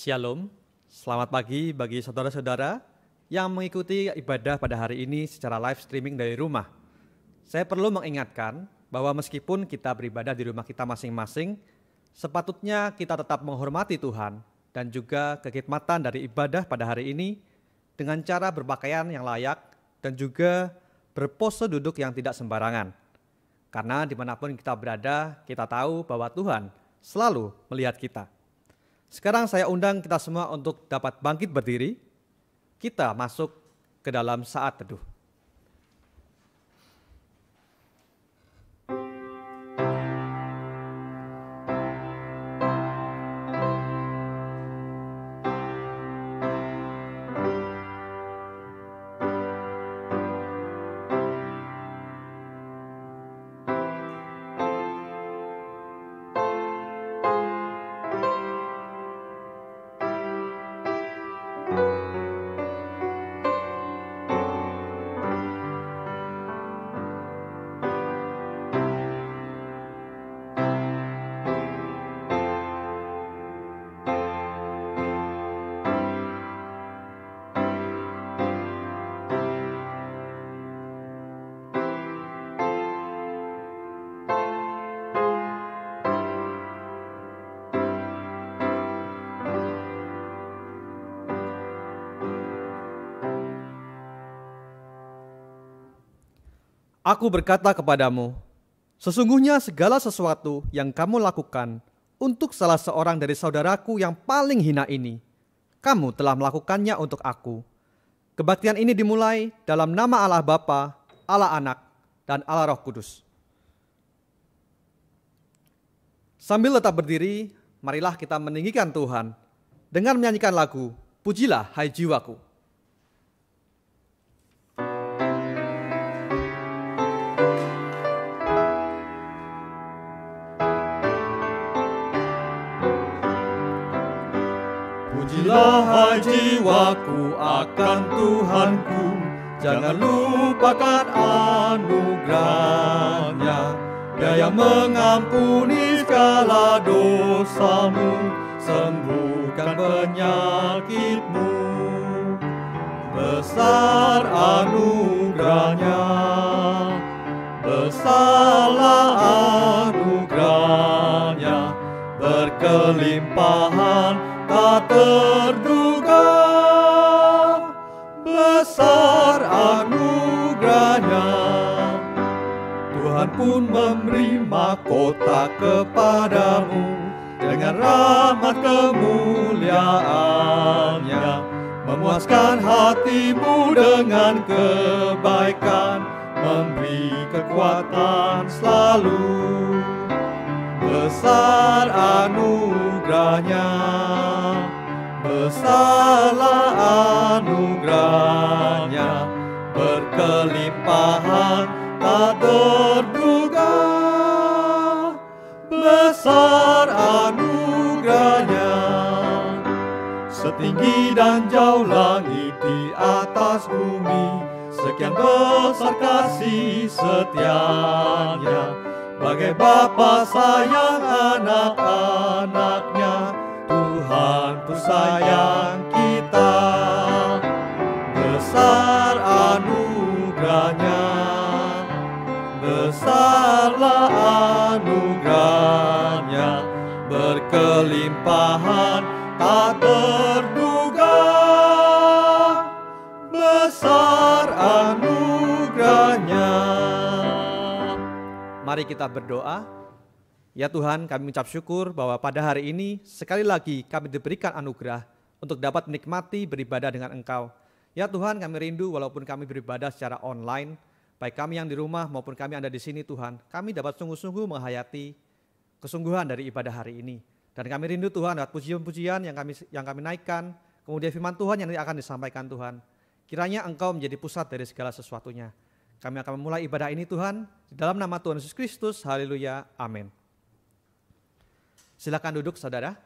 Shalom, selamat pagi bagi saudara-saudara yang mengikuti ibadah pada hari ini secara live streaming dari rumah. Saya perlu mengingatkan bahwa meskipun kita beribadah di rumah kita masing-masing, sepatutnya kita tetap menghormati Tuhan dan juga kekhidmatan dari ibadah pada hari ini dengan cara berpakaian yang layak dan juga berpose duduk yang tidak sembarangan. Karena dimanapun kita berada, kita tahu bahwa Tuhan selalu melihat kita. Sekarang saya undang kita semua untuk dapat bangkit berdiri. Kita masuk ke dalam saat teduh. Aku berkata kepadamu, sesungguhnya segala sesuatu yang kamu lakukan untuk salah seorang dari saudaraku yang paling hina ini, kamu telah melakukannya untuk aku. Kebaktian ini dimulai dalam nama Allah Bapa, Allah Anak, dan Allah Roh Kudus. Sambil tetap berdiri, marilah kita meninggikan Tuhan dengan menyanyikan lagu, Pujilah Hai Jiwaku. Pujilah hai jiwaku akan Tuhanku, jangan lupakan anugerahnya. Dia yang mengampuni segala dosamu, sembuhkan penyakitmu. Besar anugerahnya, besarlah anugerahnya, berkelimpahan tak terduga. Besar anugerahnya, Tuhan pun memberi mahkota kepadamu dengan rahmat kemuliaannya, memuaskan hatimu dengan kebaikan, memberi kekuatan selalu. Besar anugerahnya, besarlah anugerahnya, berkelimpahan tak terduga. Besar anugerahnya, setinggi dan jauh langit di atas bumi, sekian besar kasih setianya. Bagai Bapa sayang anak-anaknya, Tuhan pun sayang kita. Besar anugerahnya, besarlah anugerahnya, berkelimpahan tak terduga. Besar anugerahnya. Mari kita berdoa. Ya Tuhan, kami mengucap syukur bahwa pada hari ini sekali lagi kami diberikan anugerah untuk dapat menikmati beribadah dengan Engkau. Ya Tuhan, kami rindu walaupun kami beribadah secara online, baik kami yang di rumah maupun kami yang ada di sini Tuhan, kami dapat sungguh-sungguh menghayati kesungguhan dari ibadah hari ini. Dan kami rindu Tuhan lewat pujian-pujian yang kami naikkan, kemudian firman Tuhan yang akan disampaikan Tuhan. Kiranya Engkau menjadi pusat dari segala sesuatunya. Kami akan memulai ibadah ini Tuhan, di dalam nama Tuhan Yesus Kristus, haleluya, amin. Silakan duduk saudara.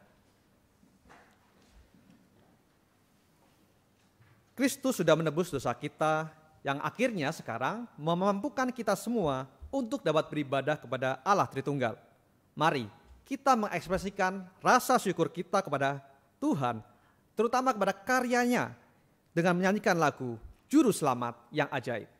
Kristus sudah menebus dosa kita, yang akhirnya sekarang memampukan kita semua untuk dapat beribadah kepada Allah Tritunggal. Mari kita mengekspresikan rasa syukur kita kepada Tuhan, terutama kepada karyanya dengan menyanyikan lagu Juru Selamat yang Ajaib.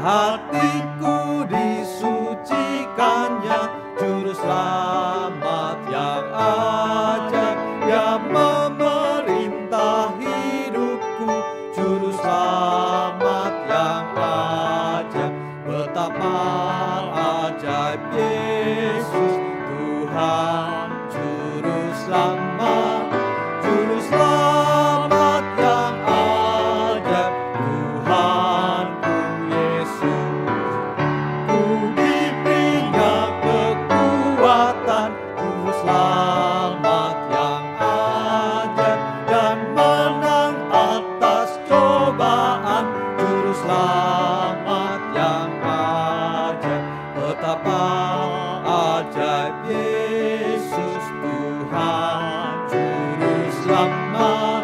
Hatiku disucikannya, Juru Selamat yang ajaib, yang memerintah hidupku, Juru Selamat yang ajaib. Betapa ajaib Yesus Tuhan, Juru Selamat, Juru Selamat yang ajaib, Tuhanku Yesus. Ku diberinya kekuatan, Juru Selamat yang ajaib, dan menang atas cobaan, Juru Selamat yang ajaib. Betapa ajaib Yesus Tuhan, Juru Selamat,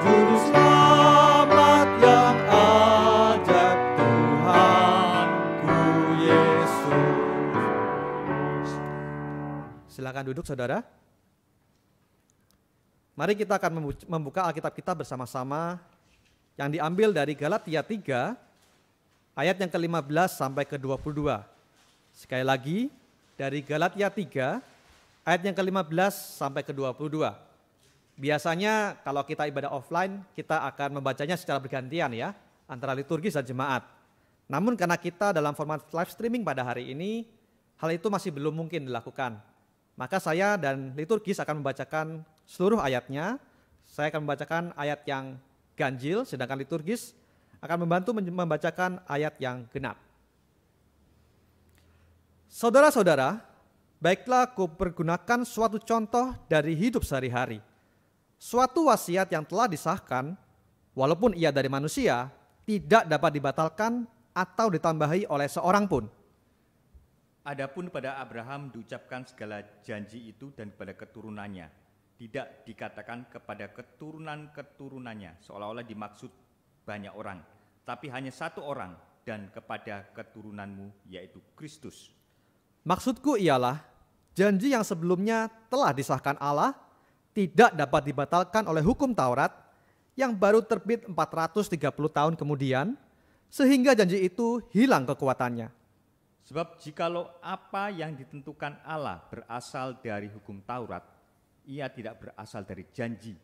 Juru Selamat yang ajaib, Tuhanku Yesus. Silakan duduk saudara. Mari kita akan membuka Alkitab kita bersama-sama yang diambil dari Galatia 3 ayat yang ke-15 sampai ke-22. Sekali lagi dari Galatia 3 ayat yang ke-15 sampai ke-22. Biasanya kalau kita ibadah offline kita akan membacanya secara bergantian ya, antara liturgis dan jemaat. Namun karena kita dalam format live streaming pada hari ini, hal itu masih belum mungkin dilakukan. Maka saya dan liturgis akan membacakan seluruh ayatnya. Saya akan membacakan ayat yang ganjil, sedangkan liturgis akan membantu membacakan ayat yang genap. Saudara-saudara, baiklah aku pergunakan suatu contoh dari hidup sehari-hari. Suatu wasiat yang telah disahkan, walaupun ia dari manusia, tidak dapat dibatalkan atau ditambahi oleh seorang pun. Adapun pada Abraham diucapkan segala janji itu dan kepada keturunannya. Tidak dikatakan kepada keturunan-keturunannya, seolah-olah dimaksud banyak orang, tapi hanya satu orang, dan kepada keturunanmu, yaitu Kristus. Maksudku ialah, janji yang sebelumnya telah disahkan Allah, tidak dapat dibatalkan oleh hukum Taurat, yang baru terbit 430 tahun kemudian, sehingga janji itu hilang kekuatannya. Sebab jikalau apa yang ditentukan Allah berasal dari hukum Taurat, ia tidak berasal dari janji,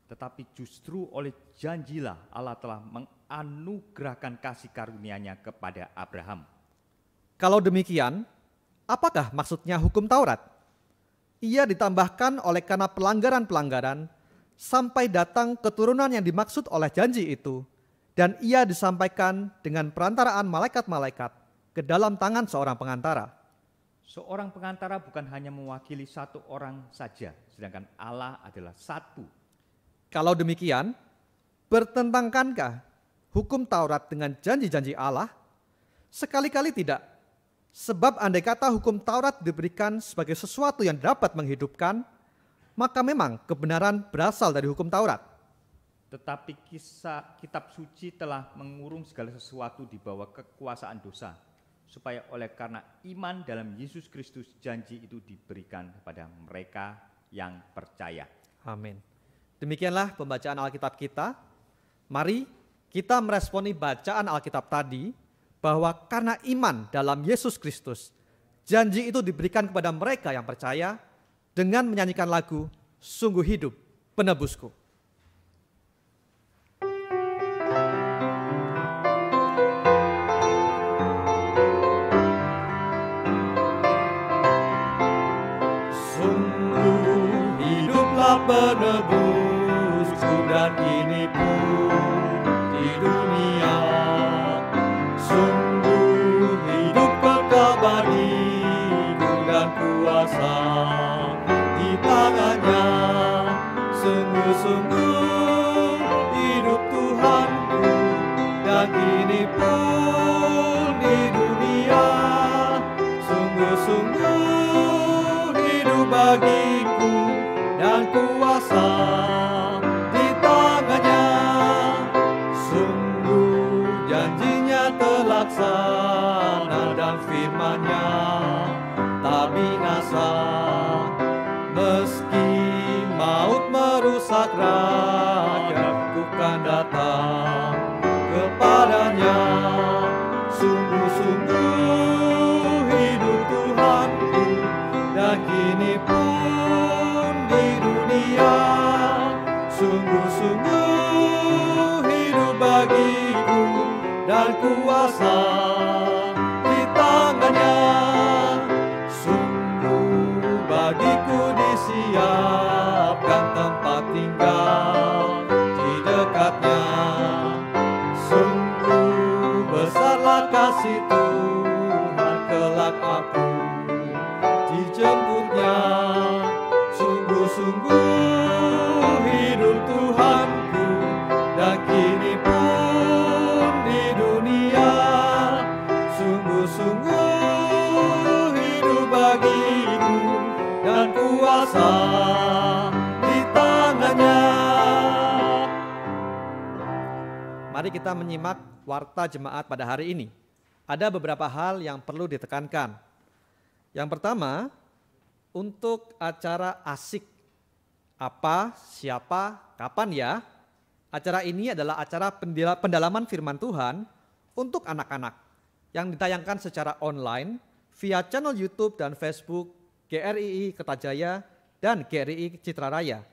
tetapi justru oleh janjilah Allah telah menganugerahkan kasih karunia-Nya kepada Abraham. Kalau demikian, apakah maksudnya hukum Taurat? Ia ditambahkan oleh karena pelanggaran-pelanggaran sampai datang keturunan yang dimaksud oleh janji itu, dan ia disampaikan dengan perantaraan malaikat-malaikat ke dalam tangan seorang pengantara. Seorang pengantara bukan hanya mewakili satu orang saja, sedangkan Allah adalah satu. Kalau demikian, bertentangkankah hukum Taurat dengan janji-janji Allah? Sekali-kali tidak. Sebab andai kata hukum Taurat diberikan sebagai sesuatu yang dapat menghidupkan, maka memang kebenaran berasal dari hukum Taurat. Tetapi kisah kitab suci telah mengurung segala sesuatu di bawah kekuasaan dosa, supaya oleh karena iman dalam Yesus Kristus janji itu diberikan kepada mereka yang percaya. Amin. Demikianlah pembacaan Alkitab kita. Mari kita meresponi bacaan Alkitab tadi bahwa karena iman dalam Yesus Kristus, janji itu diberikan kepada mereka yang percaya dengan menyanyikan lagu Sungguh Hidup Penebusku. Sungguh hiduplah penebusku dan ini pun di dunia. Sungguh hidup kekal bagiku dan kuasa di tangannya. Sungguh-sungguh hidup Tuhanku dan kini pun di dunia. Sungguh-sungguh hidup bagiku dan kuasa di tangannya. Sungguh janjinya terlaksana dan firman-Nya tak binasa. Meski maut merusak raga, ku kan datang kepadanya. Sungguh-sungguh hidup Tuhanku dan kini pun di dunia. Sungguh-sungguh hidup bagiku dan kuasa di tangannya. Sungguh bagiku disiapkan tempat tinggal di dekatnya. Sungguh besarlah kasih Tuhan, kelak aku dijemputnya. Sungguh-sungguh hidup Tuhanku dan kini pun di dunia. Sungguh-sungguh hidup bagiku dan kuasa di tangannya. Mari kita menyimak warta jemaat pada hari ini. Ada beberapa hal yang perlu ditekankan. Yang pertama, untuk acara asik. Apa, siapa, kapan ya? Acara ini adalah acara pendalaman firman Tuhan untuk anak-anak yang ditayangkan secara online via channel YouTube dan Facebook GRII Kertajaya dan GRII Citra Raya.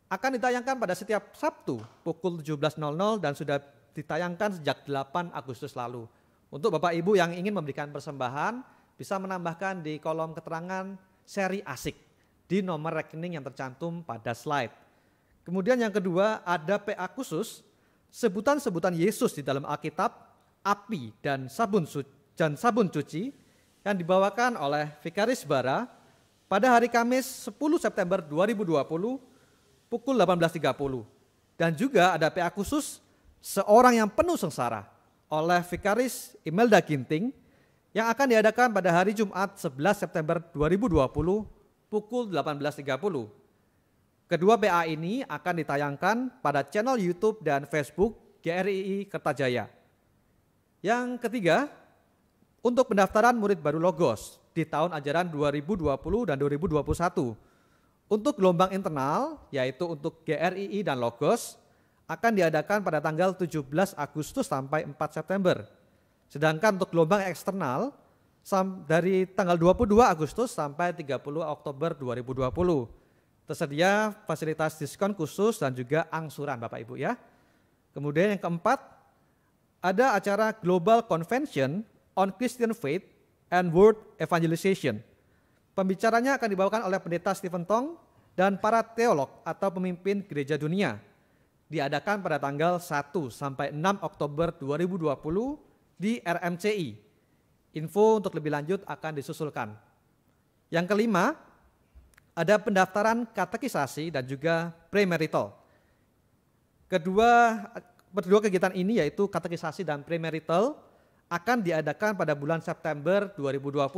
Akan ditayangkan pada setiap Sabtu pukul 17.00 dan sudah ditayangkan sejak 8 Agustus lalu. Untuk Bapak Ibu yang ingin memberikan persembahan, bisa menambahkan di kolom keterangan seri asik di nomor rekening yang tercantum pada slide. Kemudian yang kedua, ada PA khusus, sebutan-sebutan Yesus di dalam Alkitab, api dan sabun cuci yang dibawakan oleh Vikaris Bara pada hari Kamis 10 September 2020 pukul 18.30. Dan juga ada PA khusus Seorang yang Penuh Sengsara oleh Vikaris Imelda Ginting yang akan diadakan pada hari Jumat 11 September 2020 pukul 18.30. Kedua PA ini akan ditayangkan pada channel YouTube dan Facebook GRII Kertajaya. Yang ketiga, untuk pendaftaran murid baru Logos di tahun ajaran 2020 dan 2021. Untuk gelombang internal, yaitu untuk GRII dan Logos, akan diadakan pada tanggal 17 Agustus sampai 4 September. Sedangkan untuk gelombang eksternal, dari tanggal 22 Agustus sampai 30 Oktober 2020. Tersedia fasilitas diskon khusus dan juga angsuran Bapak Ibu ya. Kemudian yang keempat, ada acara Global Convention on Christian Faith and World Evangelization. Pembicaranya akan dibawakan oleh Pendeta Stephen Tong dan para teolog atau pemimpin gereja dunia. Diadakan pada tanggal 1 sampai 6 Oktober 2020 di RMCI. Info untuk lebih lanjut akan disusulkan. Yang kelima, ada pendaftaran katekisasi dan juga premarital. Kedua kegiatan ini yaitu katekisasi dan premarital akan diadakan pada bulan September 2020.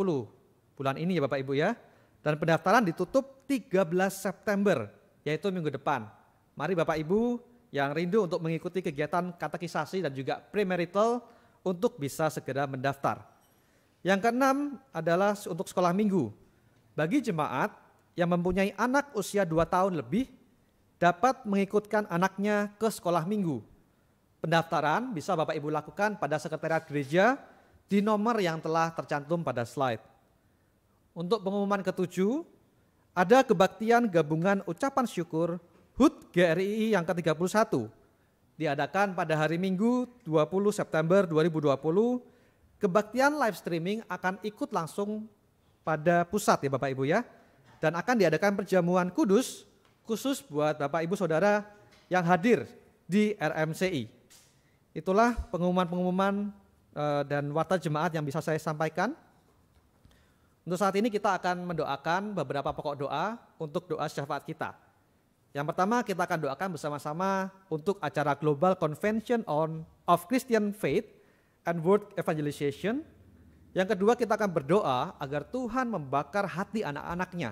Bulan ini ya Bapak Ibu ya. Dan pendaftaran ditutup 13 September yaitu minggu depan. Mari Bapak Ibu yang rindu untuk mengikuti kegiatan katekisasi dan juga premarital untuk bisa segera mendaftar. Yang keenam adalah untuk sekolah minggu. Bagi jemaat yang mempunyai anak usia 2 tahun lebih dapat mengikutkan anaknya ke sekolah minggu. Pendaftaran bisa Bapak Ibu lakukan pada sekretariat gereja di nomor yang telah tercantum pada slide. Untuk pengumuman ketujuh, ada kebaktian gabungan ucapan syukur HUT GRII yang ke-31. Diadakan pada hari Minggu 20 September 2020, kebaktian live streaming akan ikut langsung pada pusat ya Bapak Ibu ya. Dan akan diadakan perjamuan kudus khusus buat Bapak Ibu Saudara yang hadir di RMCI. Itulah pengumuman-pengumuman dan warta jemaat yang bisa saya sampaikan. Untuk saat ini kita akan mendoakan beberapa pokok doa untuk doa syafaat kita. Yang pertama kita akan doakan bersama-sama untuk acara Global Convention of Christian Faith and World Evangelization. Yang kedua kita akan berdoa agar Tuhan membakar hati anak-anaknya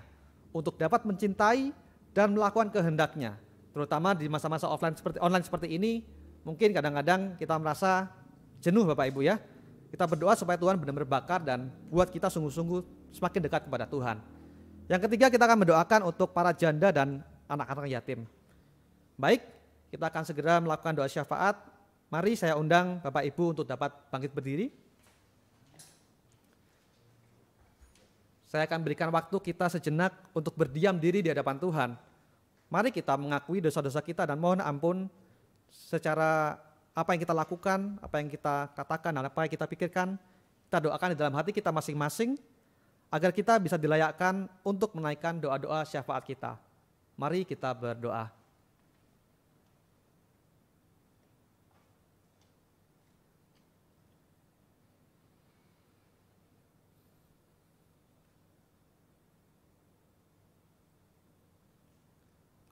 untuk dapat mencintai dan melakukan kehendaknya. Terutama di masa-masa online seperti ini, mungkin kadang-kadang kita merasa jenuh Bapak Ibu ya. Kita berdoa supaya Tuhan benar-benar bakar dan buat kita sungguh-sungguh semakin dekat kepada Tuhan. Yang ketiga kita akan mendoakan untuk para janda dan anak-anak yatim. Baik, kita akan segera melakukan doa syafaat. Mari saya undang Bapak Ibu untuk dapat bangkit berdiri. Saya akan berikan waktu kita sejenak untuk berdiam diri di hadapan Tuhan. Mari kita mengakui dosa-dosa kita dan mohon ampun secara apa yang kita lakukan, apa yang kita katakan, dan apa yang kita pikirkan. Kita doakan di dalam hati kita masing-masing agar kita bisa dilayakkan untuk menaikkan doa-doa syafaat kita. Mari kita berdoa.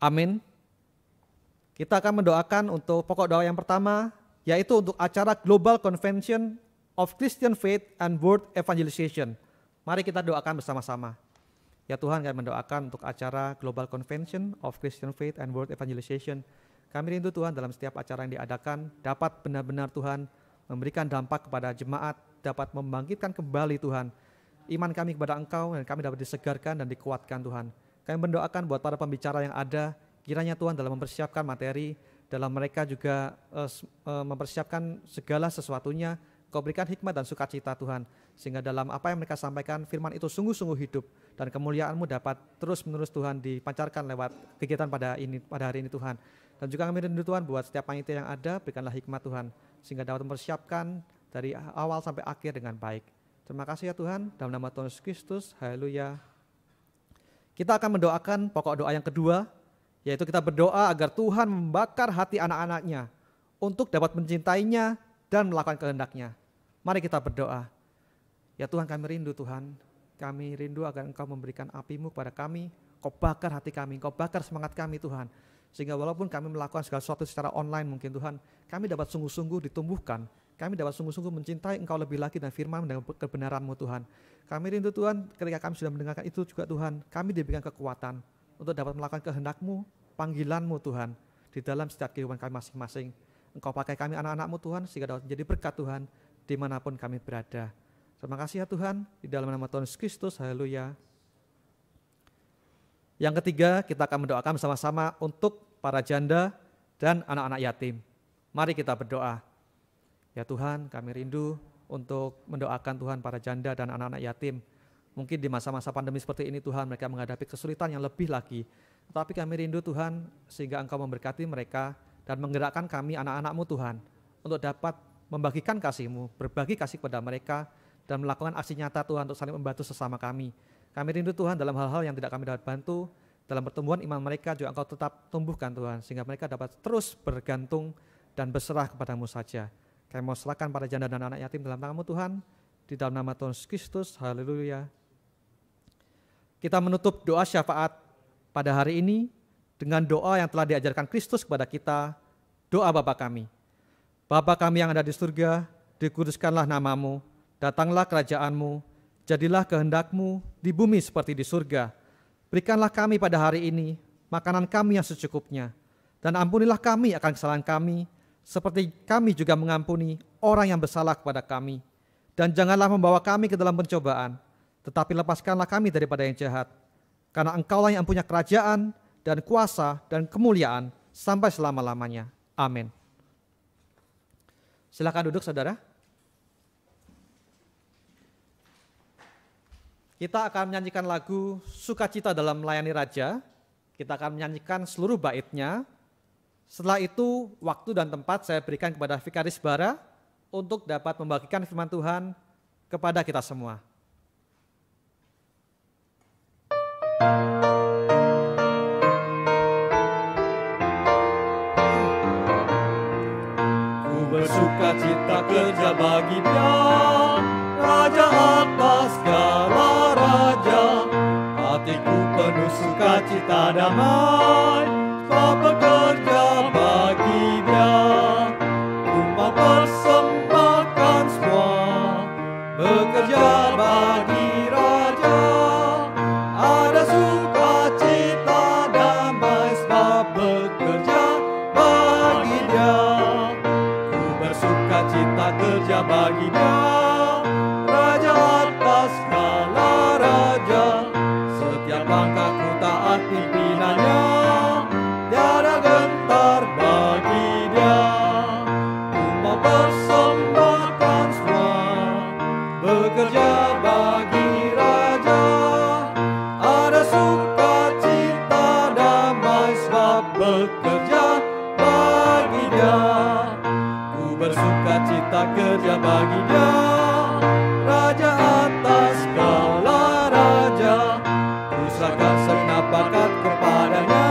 Amin. Kita akan mendoakan untuk pokok doa yang pertama, yaitu untuk acara Global Convention of Christian Faith and World Evangelization. Mari kita doakan bersama-sama. Ya Tuhan, kami mendoakan untuk acara Global Convention of Christian Faith and World Evangelization. Kami rindu Tuhan dalam setiap acara yang diadakan dapat benar-benar Tuhan memberikan dampak kepada jemaat, dapat membangkitkan kembali Tuhan iman kami kepada Engkau, dan kami dapat disegarkan dan dikuatkan Tuhan. Kami mendoakan buat para pembicara yang ada, kiranya Tuhan dalam mempersiapkan materi, dalam mereka juga mempersiapkan segala sesuatunya, Kau berikan hikmat dan sukacita Tuhan, sehingga dalam apa yang mereka sampaikan, firman itu sungguh-sungguh hidup, dan kemuliaan-Mu dapat terus-menerus Tuhan dipancarkan lewat kegiatan pada hari ini Tuhan. Dan juga kami rindu Tuhan buat setiap panitia yang ada, berikanlah hikmat Tuhan, sehingga dapat mempersiapkan dari awal sampai akhir dengan baik. Terima kasih ya Tuhan, dalam nama Tuhan Yesus Kristus, haleluya. Kita akan mendoakan pokok doa yang kedua, yaitu kita berdoa agar Tuhan membakar hati anak-anaknya untuk dapat mencintainya dan melakukan kehendaknya. Mari kita berdoa. Ya Tuhan, kami rindu Tuhan, kami rindu agar Engkau memberikan api-Mu kepada kami, Kau bakar hati kami, Kau bakar semangat kami Tuhan, sehingga walaupun kami melakukan segala sesuatu secara online mungkin Tuhan, kami dapat sungguh-sungguh ditumbuhkan, kami dapat sungguh-sungguh mencintai Engkau lebih lagi dan firman dan kebenaran-Mu Tuhan. Kami rindu Tuhan, ketika kami sudah mendengarkan itu juga Tuhan, kami diberikan kekuatan untuk dapat melakukan kehendak-Mu, panggilan-Mu Tuhan, di dalam setiap kehidupan kami masing-masing. Engkau pakai kami anak-anak-Mu Tuhan, sehingga dapat menjadi berkat Tuhan, dimanapun kami berada. Terima kasih ya Tuhan, di dalam nama Tuhan Yesus Kristus, haleluya. Yang ketiga, kita akan mendoakan bersama-sama untuk para janda dan anak-anak yatim. Mari kita berdoa. Ya Tuhan, kami rindu untuk mendoakan Tuhan para janda dan anak-anak yatim. Mungkin di masa-masa pandemi seperti ini Tuhan, mereka menghadapi kesulitan yang lebih lagi. Tetapi kami rindu Tuhan, sehingga Engkau memberkati mereka dan menggerakkan kami anak-anak-Mu Tuhan, untuk dapat membagikan kasih-Mu, berbagi kasih kepada mereka, dan melakukan aksi nyata Tuhan untuk saling membantu sesama kami. Kami rindu Tuhan dalam hal-hal yang tidak kami dapat bantu, dalam pertumbuhan iman mereka juga Engkau tetap tumbuhkan Tuhan, sehingga mereka dapat terus bergantung dan berserah kepada-Mu saja. Kami mau serahkan para janda dan anak yatim dalam tangan-Mu Tuhan, di dalam nama Tuhan Yesus Kristus, haleluya. Kita menutup doa syafaat pada hari ini dengan doa yang telah diajarkan Kristus kepada kita, doa Bapa kami. Bapa kami yang ada di surga, dikuduskanlah nama-Mu, datanglah kerajaan-Mu, jadilah kehendak-Mu di bumi seperti di surga. Berikanlah kami pada hari ini makanan kami yang secukupnya, dan ampunilah kami akan kesalahan kami, seperti kami juga mengampuni orang yang bersalah kepada kami. Dan janganlah membawa kami ke dalam pencobaan, tetapi lepaskanlah kami daripada yang jahat. Karena Engkaulah yang punya kerajaan dan kuasa dan kemuliaan sampai selama-lamanya. Amin. Silakan duduk saudara. Kita akan menyanyikan lagu Sukacita dalam Melayani Raja. Kita akan menyanyikan seluruh baitnya. Setelah itu waktu dan tempat saya berikan kepada Vikaris Bara untuk dapat membagikan firman Tuhan kepada kita semua. Ku bersukacita kerja bagi Dia, Raja atas segala raja. Hatiku penuh sukacita damai, sebab bekerja bagi Dia. Ku mau persembahkan semua, bekerja bagi Raja. Ada sukacita damai, sebab bekerja bagi Dia. Ku bersukacita kerja bagi Dia, Raja atas segala raja. Setiap langkahku taat pimpinannya, tiada gentar bagi Dia. Ku mau persembahkan semua, bekerja bagi Raja. Ada sukacita damai, sebab bekerja bagi Dia. Ku bersukacita kerja bagi Dia, Raja atas segala raja. Ku serahkan segenap bakat kepadanya,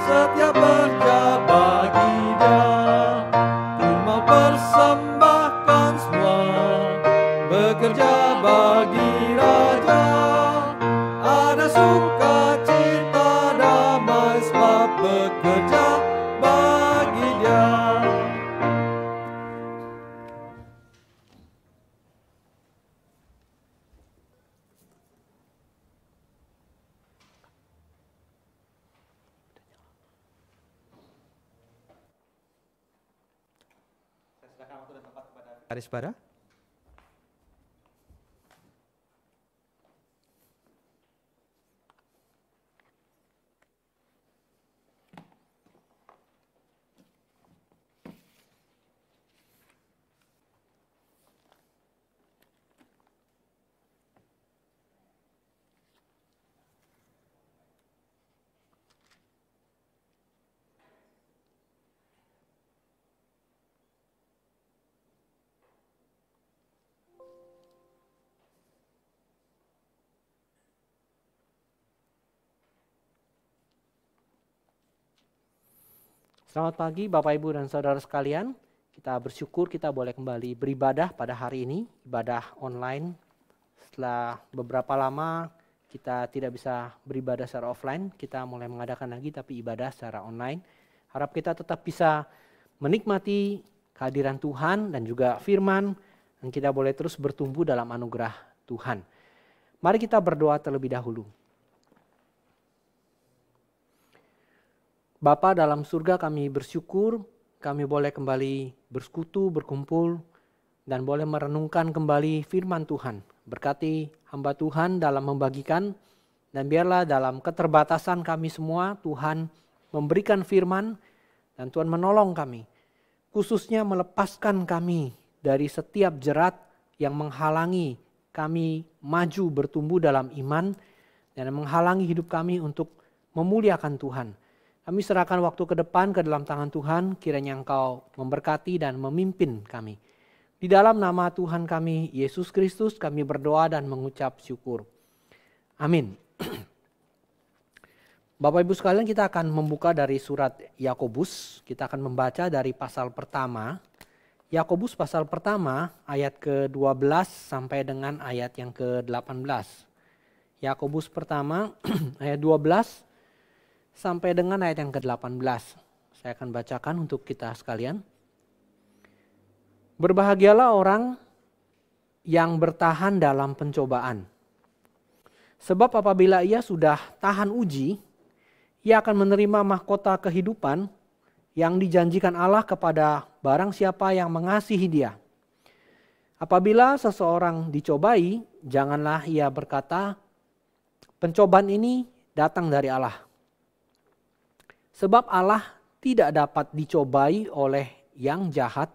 setiap kerja bagi Dia. Ku mau persembahkan semua, bekerja bagi Raja. Ada sukacita damai, sebab bekerja bagi Dia. Vikaris Bara. Selamat pagi Bapak Ibu dan Saudara sekalian. Kita bersyukur kita boleh kembali beribadah pada hari ini, ibadah online. Setelah beberapa lama kita tidak bisa beribadah secara offline, kita mulai mengadakan lagi tapi ibadah secara online. Harap kita tetap bisa menikmati kehadiran Tuhan dan juga firman, dan kita boleh terus bertumbuh dalam anugerah Tuhan. Mari kita berdoa terlebih dahulu. Bapa dalam surga, kami bersyukur kami boleh kembali bersekutu, berkumpul, dan boleh merenungkan kembali firman Tuhan. Berkati hamba Tuhan dalam membagikan, dan biarlah dalam keterbatasan kami semua Tuhan memberikan firman, dan Tuhan menolong kami. Khususnya melepaskan kami dari setiap jerat yang menghalangi kami maju bertumbuh dalam iman, dan menghalangi hidup kami untuk memuliakan Tuhan. Kami serahkan waktu ke depan ke dalam tangan Tuhan, kiranya Engkau memberkati dan memimpin kami. Di dalam nama Tuhan kami, Yesus Kristus, kami berdoa dan mengucap syukur. Amin. Bapak Ibu sekalian, kita akan membuka dari surat Yakobus. Kita akan membaca dari pasal pertama. Yakobus pasal pertama ayat ke-12 sampai dengan ayat yang ke-18. Yakobus pertama ayat 12 sampai dengan ayat yang ke-18. Saya akan bacakan untuk kita sekalian. Berbahagialah orang yang bertahan dalam pencobaan. Sebab apabila ia sudah tahan uji, ia akan menerima mahkota kehidupan yang dijanjikan Allah kepada barang siapa yang mengasihi Dia. Apabila seseorang dicobai, janganlah ia berkata, pencobaan ini datang dari Allah. Sebab Allah tidak dapat dicobai oleh yang jahat,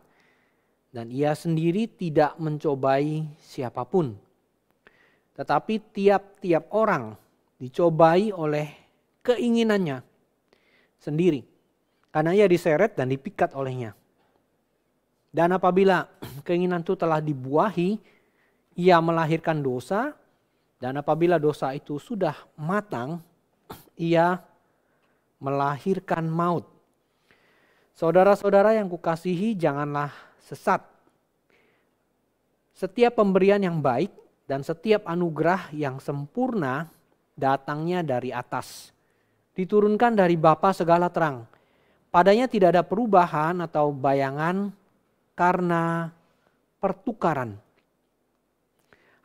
dan ia sendiri tidak mencobai siapapun. Tetapi tiap-tiap orang dicobai oleh keinginannya sendiri. Karena ia diseret dan dipikat olehnya. Dan apabila keinginan itu telah dibuahi, ia melahirkan dosa. Dan apabila dosa itu sudah matang, ia melahirkan maut. Saudara-saudara yang kukasihi, janganlah sesat. Setiap pemberian yang baik dan setiap anugerah yang sempurna datangnya dari atas. Diturunkan dari Bapa segala terang. Padanya tidak ada perubahan atau bayangan karena pertukaran.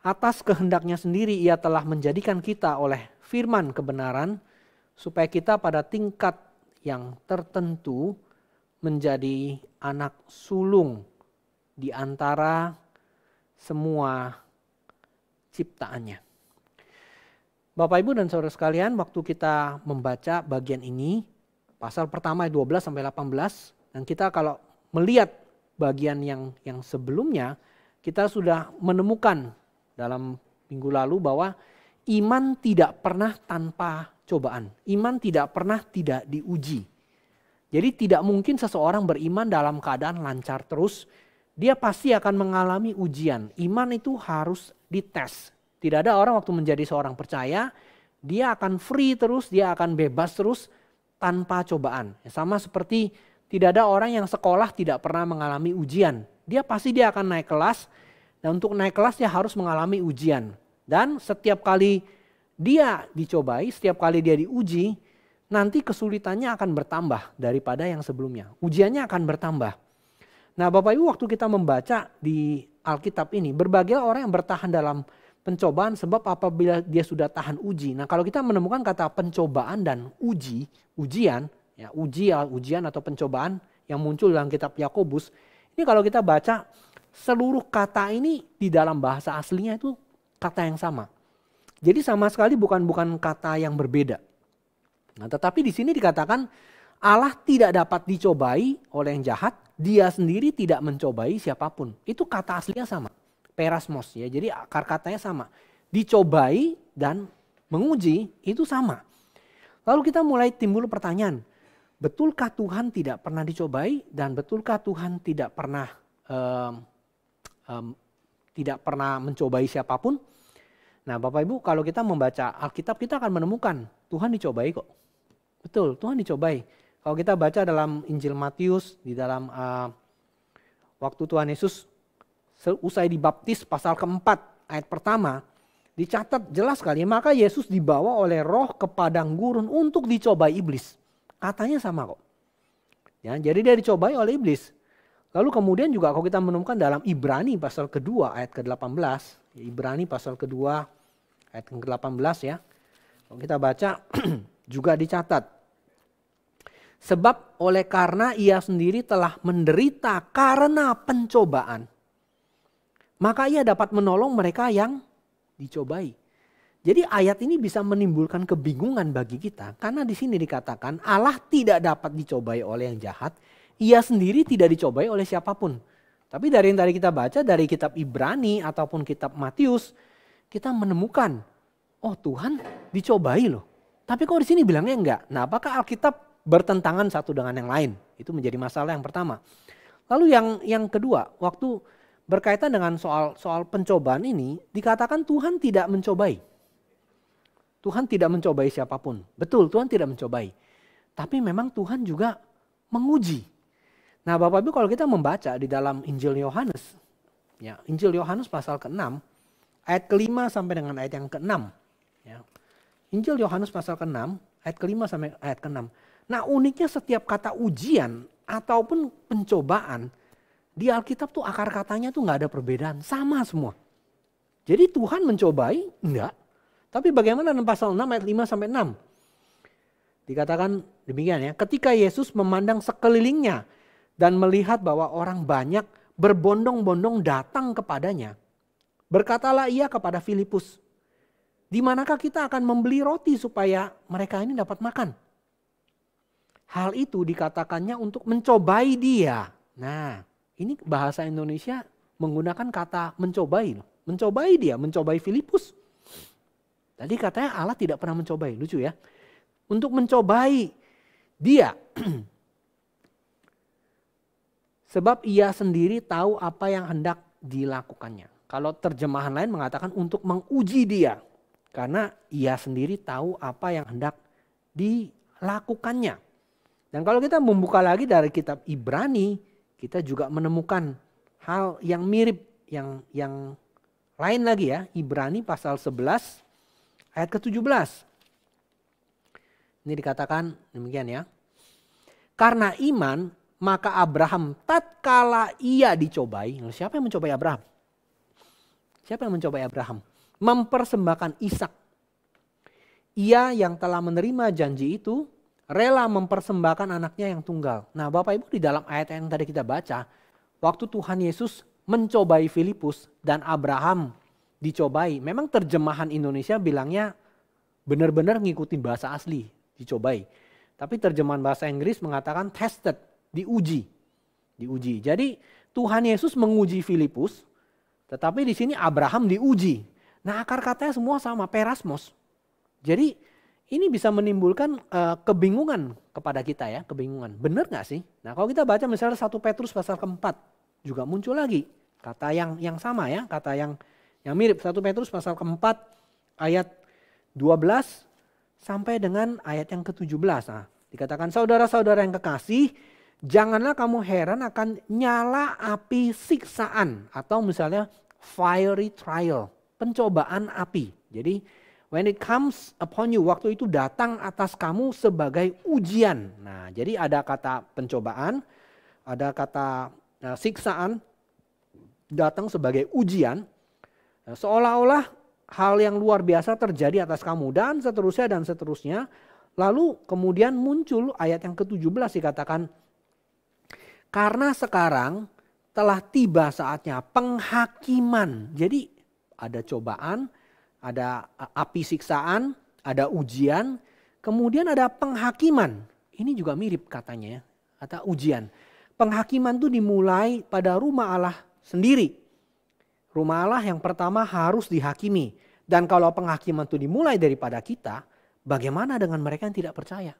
Atas kehendaknya sendiri ia telah menjadikan kita oleh firman kebenaran supaya kita pada tingkat yang tertentu menjadi anak sulung di antara semua ciptaannya. Bapak Ibu dan saudara sekalian, waktu kita membaca bagian ini, pasal pertama 12 sampai 18, dan kita kalau melihat bagian yang sebelumnya, kita sudah menemukan dalam minggu lalu bahwa iman tidak pernah tanpa cobaan. Iman tidak pernah tidak diuji. Jadi tidak mungkin seseorang beriman dalam keadaan lancar terus. Dia pasti akan mengalami ujian. Iman itu harus dites. Tidak ada orang waktu menjadi seorang percaya, dia akan free terus, dia akan bebas terus tanpa cobaan. Sama seperti tidak ada orang yang sekolah tidak pernah mengalami ujian. Dia akan naik kelas, dan untuk naik kelas dia harus mengalami ujian. Dan setiap kali dia dicobai, setiap kali dia diuji, nanti kesulitannya akan bertambah daripada yang sebelumnya. Ujiannya akan bertambah. Nah Bapak Ibu, waktu kita membaca di Alkitab ini, berbagai orang yang bertahan dalam pencobaan sebab apabila dia sudah tahan uji. Nah kalau kita menemukan kata pencobaan dan ujian atau pencobaan yang muncul dalam kitab Yakobus, ini kalau kita baca seluruh kata ini di dalam bahasa aslinya itu kata yang sama. Jadi sama sekali bukan kata yang berbeda. Nah, tetapi di sini dikatakan Allah tidak dapat dicobai oleh yang jahat, dia sendiri tidak mencobai siapapun. Itu kata aslinya sama, perasmos ya. Jadi akar katanya sama. Dicobai dan menguji itu sama. Lalu kita mulai timbul pertanyaan, betulkah Tuhan tidak pernah dicobai dan betulkah Tuhan tidak pernah mencobai siapapun? Nah Bapak Ibu, kalau kita membaca Alkitab kita akan menemukan Tuhan dicobai kok. Betul, Tuhan dicobai. Kalau kita baca dalam Injil Matius, di dalam waktu Tuhan Yesus usai dibaptis pasal keempat ayat pertama, dicatat jelas sekali, maka Yesus dibawa oleh Roh ke padang gurun untuk dicobai iblis. Katanya sama kok. Ya, jadi dia dicobai oleh iblis. Lalu kemudian juga kalau kita menemukan dalam Ibrani pasal kedua ayat ke-18, Ibrani pasal kedua ayat ke-18 ya. Kalau kita baca juga dicatat. Sebab oleh karena ia sendiri telah menderita karena pencobaan, maka ia dapat menolong mereka yang dicobai. Jadi ayat ini bisa menimbulkan kebingungan bagi kita. Karena di sini dikatakan Allah tidak dapat dicobai oleh yang jahat. Ia sendiri tidak dicobai oleh siapapun. Tapi dari yang tadi kita baca dari kitab Ibrani ataupun kitab Matius, kita menemukan, oh Tuhan dicobai loh. Tapi kok di sini bilangnya enggak? Nah apakah Alkitab bertentangan satu dengan yang lain? Itu menjadi masalah yang pertama. Lalu yang kedua, waktu berkaitan dengan soal pencobaan ini, dikatakan Tuhan tidak mencobai. Tuhan tidak mencobai siapapun. Betul, Tuhan tidak mencobai. Tapi memang Tuhan juga menguji. Nah Bapak Ibu, kalau kita membaca di dalam Injil Yohanes, ya, Injil Yohanes pasal ke-6, ayat ke-5 sampai dengan ayat yang ke-6. Ya. Injil Yohanes pasal ke-6, ayat ke-5 sampai ayat ke-6. Nah uniknya setiap kata ujian ataupun pencobaan, di Alkitab tuh akar katanya tuh gak ada perbedaan, sama semua. Jadi Tuhan mencobai? Enggak. Tapi bagaimana dalam pasal 6 ayat 5 sampai 6? Dikatakan demikian ya, ketika Yesus memandang sekelilingnya dan melihat bahwa orang banyak berbondong-bondong datang kepadanya, berkatalah ia kepada Filipus, di manakah kita akan membeli roti supaya mereka ini dapat makan? Hal itu dikatakannya untuk mencobai dia. Nah, Ini bahasa Indonesia menggunakan kata mencobai. Mencobai Filipus. Tadi katanya Allah tidak pernah mencobai, lucu ya. Untuk mencobai dia. Sebab ia sendiri tahu apa yang hendak dilakukannya. Kalau terjemahan lain mengatakan untuk menguji dia. Karena ia sendiri tahu apa yang hendak dilakukannya. Dan kalau kita membuka lagi dari kitab Ibrani, kita juga menemukan hal yang mirip, yang lain lagi ya. Ibrani pasal 11 ayat ke-17. Ini dikatakan demikian ya. Karena iman, maka Abraham tatkala ia dicobai. Siapa yang mencobai Abraham? Siapa yang mencobai Abraham? Mempersembahkan Ishak. Ia yang telah menerima janji itu rela mempersembahkan anaknya yang tunggal. Nah, Bapak Ibu, di dalam ayat yang tadi kita baca, waktu Tuhan Yesus mencobai Filipus dan Abraham dicobai. Memang terjemahan Indonesia bilangnya benar-benar ngikutin bahasa asli, dicobai. Tapi terjemahan bahasa Inggris mengatakan tested, diuji. Jadi Tuhan Yesus menguji Filipus, tetapi di sini Abraham diuji. Nah, akar katanya semua sama, perasmos. Jadi ini bisa menimbulkan kebingungan kepada kita ya, kebingungan. Benar gak sih? Nah, kalau kita baca misalnya 1 Petrus pasal ke-4 juga muncul lagi kata yang sama ya, kata yang mirip. 1 Petrus pasal ke-4 ayat 12 sampai dengan ayat yang ke-17. Nah, dikatakan saudara-saudara yang kekasih, janganlah kamu heran akan nyala api siksaan atau misalnya fiery trial, pencobaan api. Jadi when it comes upon you, waktu itu datang atas kamu sebagai ujian. Nah, jadi ada kata pencobaan, ada kata siksaan, datang sebagai ujian. Seolah-olah hal yang luar biasa terjadi atas kamu dan seterusnya. Lalu kemudian muncul ayat yang ke-17 dikatakan, karena sekarang telah tiba saatnya penghakiman. Jadi ada cobaan, ada api siksaan, ada ujian, kemudian ada penghakiman. Ini juga mirip katanya ya, kata ujian. Penghakiman itu dimulai pada rumah Allah sendiri. Rumah Allah yang pertama harus dihakimi. Dan kalau penghakiman itu dimulai daripada kita, bagaimana dengan mereka yang tidak percaya?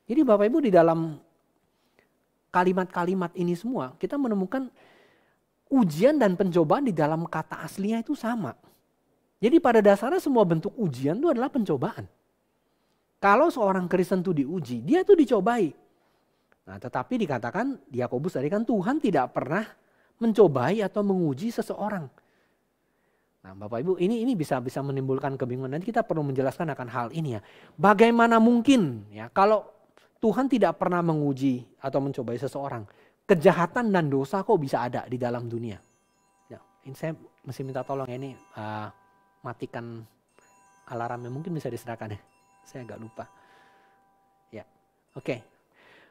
Jadi Bapak Ibu, di dalam kalimat-kalimat ini semua kita menemukan ujian dan pencobaan di dalam kata aslinya itu sama. Jadi pada dasarnya semua bentuk ujian itu adalah pencobaan. Kalau seorang Kristen itu diuji, dia itu dicobai. Nah, tetapi dikatakan di Yakobus tadi kan Tuhan tidak pernah mencobai atau menguji seseorang. Nah, Bapak Ibu, ini bisa menimbulkan kebingungan. Nanti kita perlu menjelaskan akan hal ini ya. Bagaimana mungkin ya kalau Tuhan tidak pernah menguji atau mencobai seseorang, kejahatan dan dosa kok bisa ada di dalam dunia? Ya, ini saya mesti minta tolong ya, ini matikan alarmnya, mungkin bisa diserahkan ya. Saya agak lupa. Ya, oke.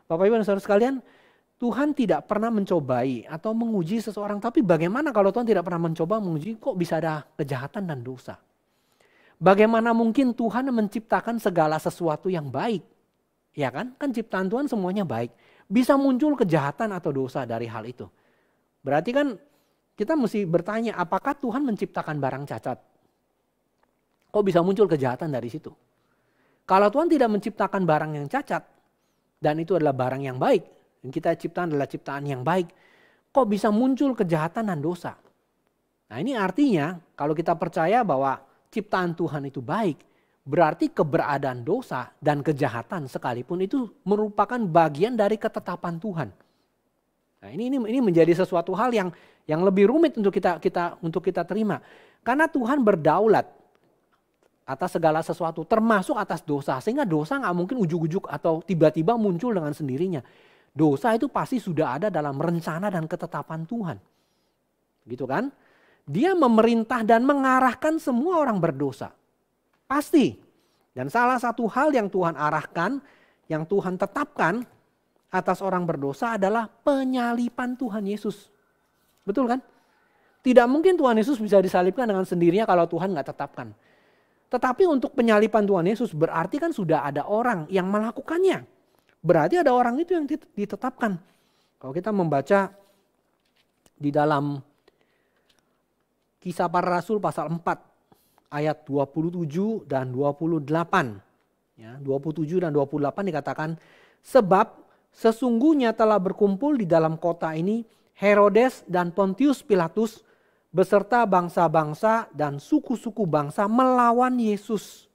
Bapak Ibu dan saudara sekalian, Tuhan tidak pernah mencobai atau menguji seseorang. Tapi bagaimana kalau Tuhan tidak pernah mencoba menguji, kok bisa ada kejahatan dan dosa? Bagaimana mungkin Tuhan menciptakan segala sesuatu yang baik? Ya kan ciptaan Tuhan semuanya baik. Bisa muncul kejahatan atau dosa dari hal itu. Berarti kan kita mesti bertanya, apakah Tuhan menciptakan barang cacat? Kok bisa muncul kejahatan dari situ? Kalau Tuhan tidak menciptakan barang yang cacat, dan itu adalah barang yang baik, dan kita ciptaan adalah ciptaan yang baik, kok bisa muncul kejahatan dan dosa? Nah, ini artinya kalau kita percaya bahwa ciptaan Tuhan itu baik, berarti keberadaan dosa dan kejahatan sekalipun itu merupakan bagian dari ketetapan Tuhan. Nah, ini menjadi sesuatu hal yang lebih rumit untuk kita terima. Karena Tuhan berdaulat atas segala sesuatu, termasuk atas dosa. Sehingga dosa nggak mungkin ujuk-ujuk atau tiba-tiba muncul dengan sendirinya. Dosa itu pasti sudah ada dalam rencana dan ketetapan Tuhan. Gitu kan? Dia memerintah dan mengarahkan semua orang berdosa. Pasti. Dan salah satu hal yang Tuhan arahkan, yang Tuhan tetapkan atas orang berdosa adalah penyalipan Tuhan Yesus. Betul kan? Tidak mungkin Tuhan Yesus bisa disalibkan dengan sendirinya kalau Tuhan nggak tetapkan. Tetapi untuk penyalipan Tuhan Yesus berarti kan sudah ada orang yang melakukannya. Berarti ada orang itu yang ditetapkan. Kalau kita membaca di dalam Kisah Para Rasul pasal 4 ayat 27 dan 28. Ya, 27 dan 28 dikatakan, sebab sesungguhnya telah berkumpul di dalam kota ini Herodes dan Pontius Pilatus beserta bangsa-bangsa dan suku-suku bangsa melawan Yesus,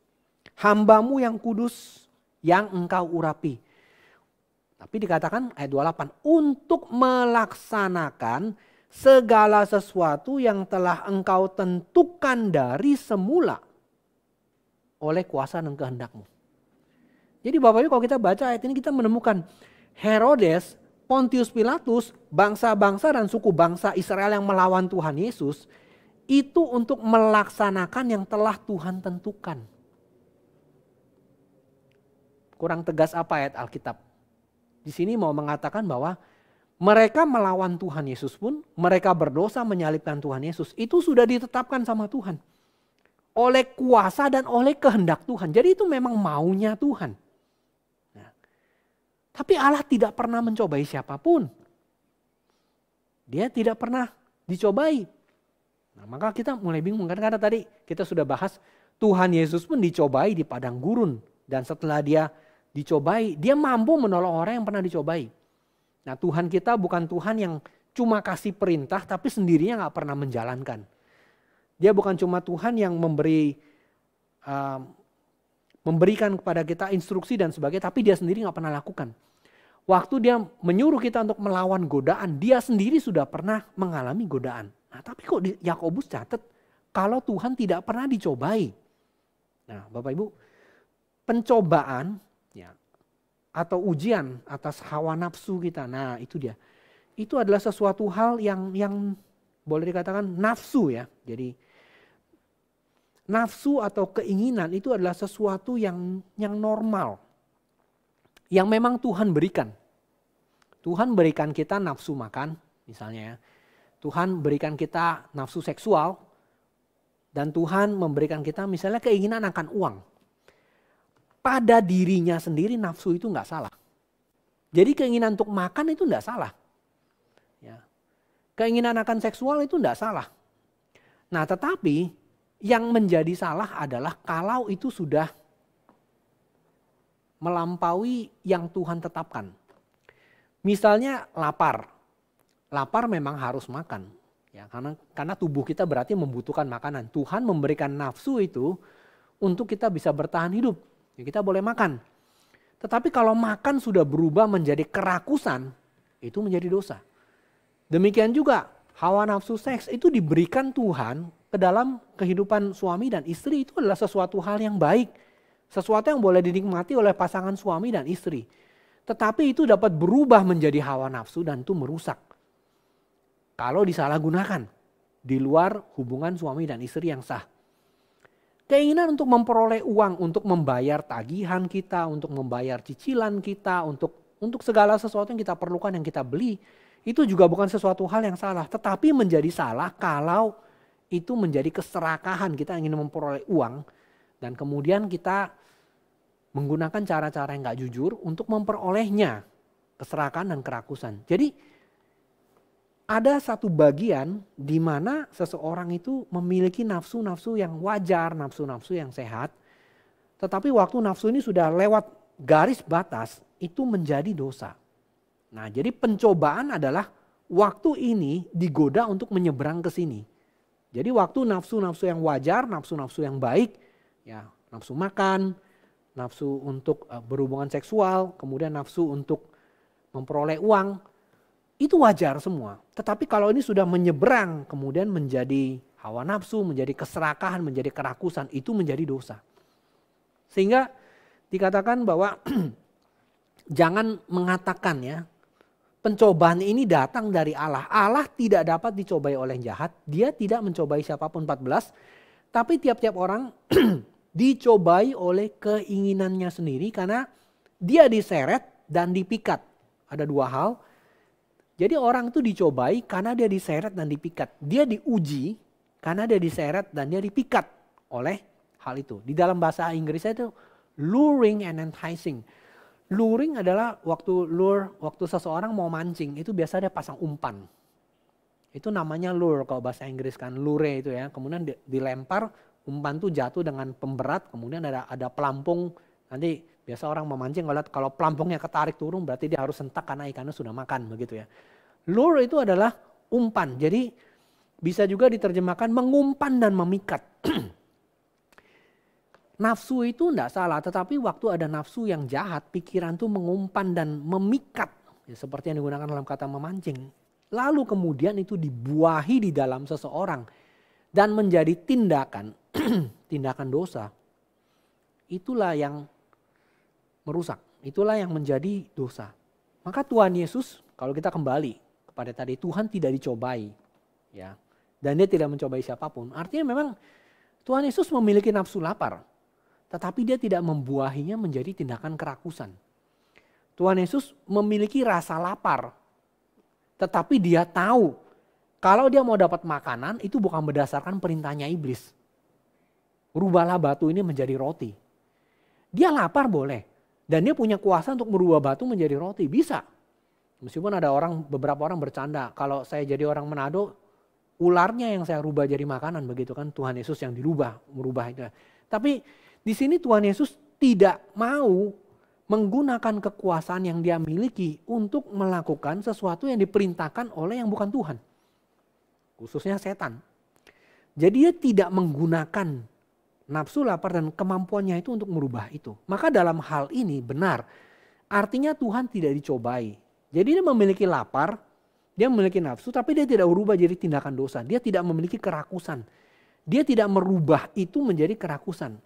hamba-Mu yang kudus yang Engkau urapi. Tapi dikatakan ayat 28, untuk melaksanakan segala sesuatu yang telah Engkau tentukan dari semula oleh kuasa dan kehendak-Mu. Jadi Bapak Ibu, kalau kita baca ayat ini kita menemukan Herodes, Pontius Pilatus, bangsa-bangsa dan suku bangsa Israel yang melawan Tuhan Yesus itu untuk melaksanakan yang telah Tuhan tentukan. Kurang tegas apa ayat Alkitab? Di sini mau mengatakan bahwa mereka melawan Tuhan Yesus pun, mereka berdosa menyalibkan Tuhan Yesus, itu sudah ditetapkan sama Tuhan. Oleh kuasa dan oleh kehendak Tuhan. Jadi itu memang maunya Tuhan. Nah, tapi Allah tidak pernah mencobai siapapun. Dia tidak pernah dicobai. Nah, maka kita mulai bingung karena tadi kita sudah bahas Tuhan Yesus pun dicobai di padang gurun. Dan setelah dia dicobai, dia mampu menolong orang yang pernah dicobai. Nah, Tuhan kita bukan Tuhan yang cuma kasih perintah tapi sendirinya gak pernah menjalankan. Dia bukan cuma Tuhan yang memberikan kepada kita instruksi dan sebagainya, tapi dia sendiri gak pernah lakukan. Waktu dia menyuruh kita untuk melawan godaan, dia sendiri sudah pernah mengalami godaan. Nah, tapi kok Yakobus catat kalau Tuhan tidak pernah dicobai. Nah, Bapak Ibu, pencobaan ya, atau ujian atas hawa nafsu kita. Nah, itu dia. Itu adalah sesuatu hal yang boleh dikatakan nafsu ya. Jadi nafsu atau keinginan itu adalah sesuatu yang normal. Yang memang Tuhan berikan. Tuhan berikan kita nafsu makan misalnya ya. Tuhan berikan kita nafsu seksual. Dan Tuhan memberikan kita misalnya keinginan akan uang. Pada dirinya sendiri nafsu itu nggak salah. Jadi keinginan untuk makan itu nggak salah. Ya. Keinginan akan seksual itu nggak salah. Nah, tetapi yang menjadi salah adalah kalau itu sudah melampaui yang Tuhan tetapkan. Misalnya lapar. Lapar memang harus makan. Ya, karena tubuh kita berarti membutuhkan makanan. Tuhan memberikan nafsu itu untuk kita bisa bertahan hidup. Ya, kita boleh makan. Tetapi kalau makan sudah berubah menjadi kerakusan, itu menjadi dosa. Demikian juga hawa nafsu seks itu diberikan Tuhan ke dalam kehidupan suami dan istri, itu adalah sesuatu hal yang baik. Sesuatu yang boleh dinikmati oleh pasangan suami dan istri. Tetapi itu dapat berubah menjadi hawa nafsu dan itu merusak. Kalau disalahgunakan di luar hubungan suami dan istri yang sah. Keinginan untuk memperoleh uang untuk membayar tagihan kita, untuk membayar cicilan kita, untuk segala sesuatu yang kita perlukan, yang kita beli, itu juga bukan sesuatu hal yang salah. Tetapi menjadi salah kalau itu menjadi keserakahan, kita ingin memperoleh uang dan kemudian kita menggunakan cara-cara yang gak jujur untuk memperolehnya, keserakahan dan kerakusan. Jadi ada satu bagian di mana seseorang itu memiliki nafsu-nafsu yang wajar, nafsu-nafsu yang sehat. Tetapi waktu nafsu ini sudah lewat garis batas, itu menjadi dosa. Nah, jadi pencobaan adalah waktu ini digoda untuk menyeberang ke sini. Jadi waktu nafsu-nafsu yang wajar, nafsu-nafsu yang baik, ya nafsu makan, nafsu untuk berhubungan seksual, kemudian nafsu untuk memperoleh uang, itu wajar semua. Tetapi kalau ini sudah menyeberang kemudian menjadi hawa nafsu, menjadi keserakahan, menjadi kerakusan, itu menjadi dosa. Sehingga dikatakan bahwa jangan mengatakan ya, pencobaan ini datang dari Allah. Allah tidak dapat dicobai oleh jahat, dia tidak mencobai siapapun 14, tapi tiap-tiap orang dicobai oleh keinginannya sendiri karena dia diseret dan dipikat. Ada dua hal. Jadi orang itu dicobai karena dia diseret dan dipikat. Dia diuji karena dia diseret dan dia dipikat oleh hal itu. Di dalam bahasa Inggrisnya itu luring and enticing. Luring adalah waktu seseorang mau mancing, itu biasa dia pasang umpan. Itu namanya lure kalau bahasa Inggris kan, lure itu ya. Kemudian dilempar, umpan tuh jatuh dengan pemberat, kemudian ada pelampung. Nanti biasa orang memancing kalau pelampungnya ketarik turun berarti dia harus sentak karena ikannya sudah makan begitu ya. Lure itu adalah umpan. Jadi bisa juga diterjemahkan mengumpan dan memikat. Nafsu itu enggak salah, tetapi waktu ada nafsu yang jahat, pikiran tuh mengumpan dan memikat. Ya, seperti yang digunakan dalam kata memancing. Lalu kemudian itu dibuahi di dalam seseorang dan menjadi tindakan tindakan dosa. Itulah yang merusak, itulah yang menjadi dosa. Maka Tuhan Yesus, kalau kita kembali kepada tadi, Tuhan tidak dicobai, ya, dan dia tidak mencobai siapapun. Artinya memang Tuhan Yesus memiliki nafsu lapar, tetapi dia tidak membuahinya menjadi tindakan kerakusan. Tuhan Yesus memiliki rasa lapar, tetapi dia tahu kalau dia mau dapat makanan itu bukan berdasarkan perintahnya iblis. Rubahlah batu ini menjadi roti. Dia lapar boleh. Dan dia punya kuasa untuk merubah batu menjadi roti. Bisa. Meskipun ada beberapa orang bercanda. Kalau saya jadi orang Manado, ularnya yang saya rubah jadi makanan. Begitu kan Tuhan Yesus yang merubah itu. Tapi di sini Tuhan Yesus tidak mau menggunakan kekuasaan yang dia miliki untuk melakukan sesuatu yang diperintahkan oleh yang bukan Tuhan. Khususnya setan. Jadi dia tidak menggunakan nafsu lapar dan kemampuannya itu untuk merubah itu. Maka dalam hal ini benar. Artinya Tuhan tidak dicobai. Jadi dia memiliki lapar, dia memiliki nafsu, tapi dia tidak berubah jadi tindakan dosa. Dia tidak memiliki kerakusan. Dia tidak merubah itu menjadi kerakusan.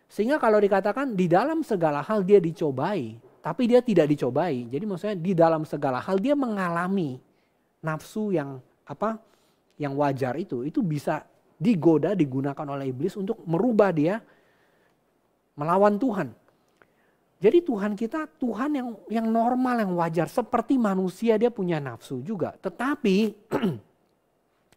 Sehingga kalau dikatakan di dalam segala hal dia dicobai, tapi dia tidak dicobai. Jadi maksudnya di dalam segala hal dia mengalami nafsu yang wajar itu bisa digoda, digunakan oleh iblis untuk merubah dia melawan Tuhan. Jadi Tuhan kita Tuhan yang normal, yang wajar. Seperti manusia dia punya nafsu juga. Tetapi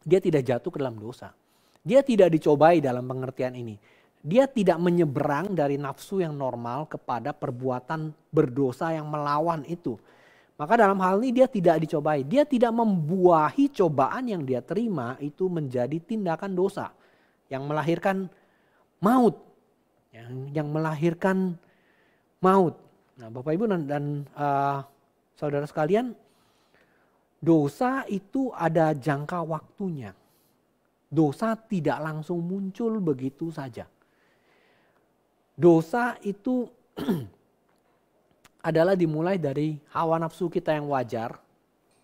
dia tidak jatuh ke dalam dosa. Dia tidak dicobai dalam pengertian ini. Dia tidak menyeberang dari nafsu yang normal kepada perbuatan berdosa yang melawan itu. Maka dalam hal ini dia tidak dicobai. Dia tidak membuahi cobaan yang dia terima itu menjadi tindakan dosa. Yang melahirkan maut. Yang melahirkan maut. Nah, Bapak Ibu dan saudara sekalian, dosa itu ada jangka waktunya. Dosa tidak langsung muncul begitu saja. Dosa itu adalah dimulai dari hawa nafsu kita yang wajar,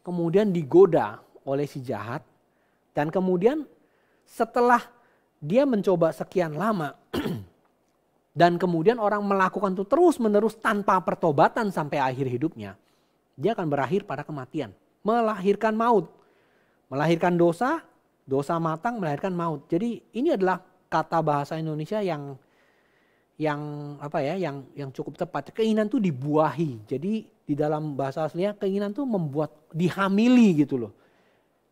kemudian digoda oleh si jahat, dan kemudian setelah dia mencoba sekian lama, dan kemudian orang melakukan itu terus menerus tanpa pertobatan sampai akhir hidupnya, dia akan berakhir pada kematian, melahirkan maut, melahirkan dosa, dosa matang melahirkan maut. Jadi ini adalah kata bahasa Indonesia yang cukup tepat. Keinginan itu dibuahi. Jadi di dalam bahasa aslinya keinginan itu membuat dihamili gitu loh.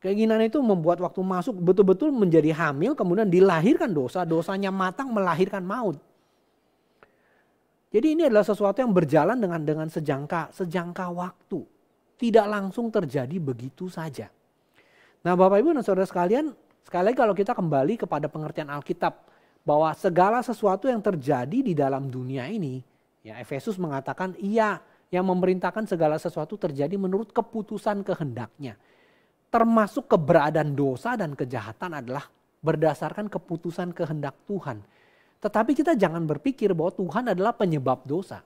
Keinginan itu membuat waktu masuk betul-betul menjadi hamil, kemudian dilahirkan dosa, dosanya matang melahirkan maut. Jadi ini adalah sesuatu yang berjalan dengan sejangka waktu. Tidak langsung terjadi begitu saja. Nah, Bapak Ibu dan Saudara sekalian, sekali lagi kalau kita kembali kepada pengertian Alkitab, bahwa segala sesuatu yang terjadi di dalam dunia ini, ya Efesus mengatakan ia yang memerintahkan segala sesuatu terjadi menurut keputusan kehendaknya. Termasuk keberadaan dosa dan kejahatan adalah berdasarkan keputusan kehendak Tuhan. Tetapi kita jangan berpikir bahwa Tuhan adalah penyebab dosa.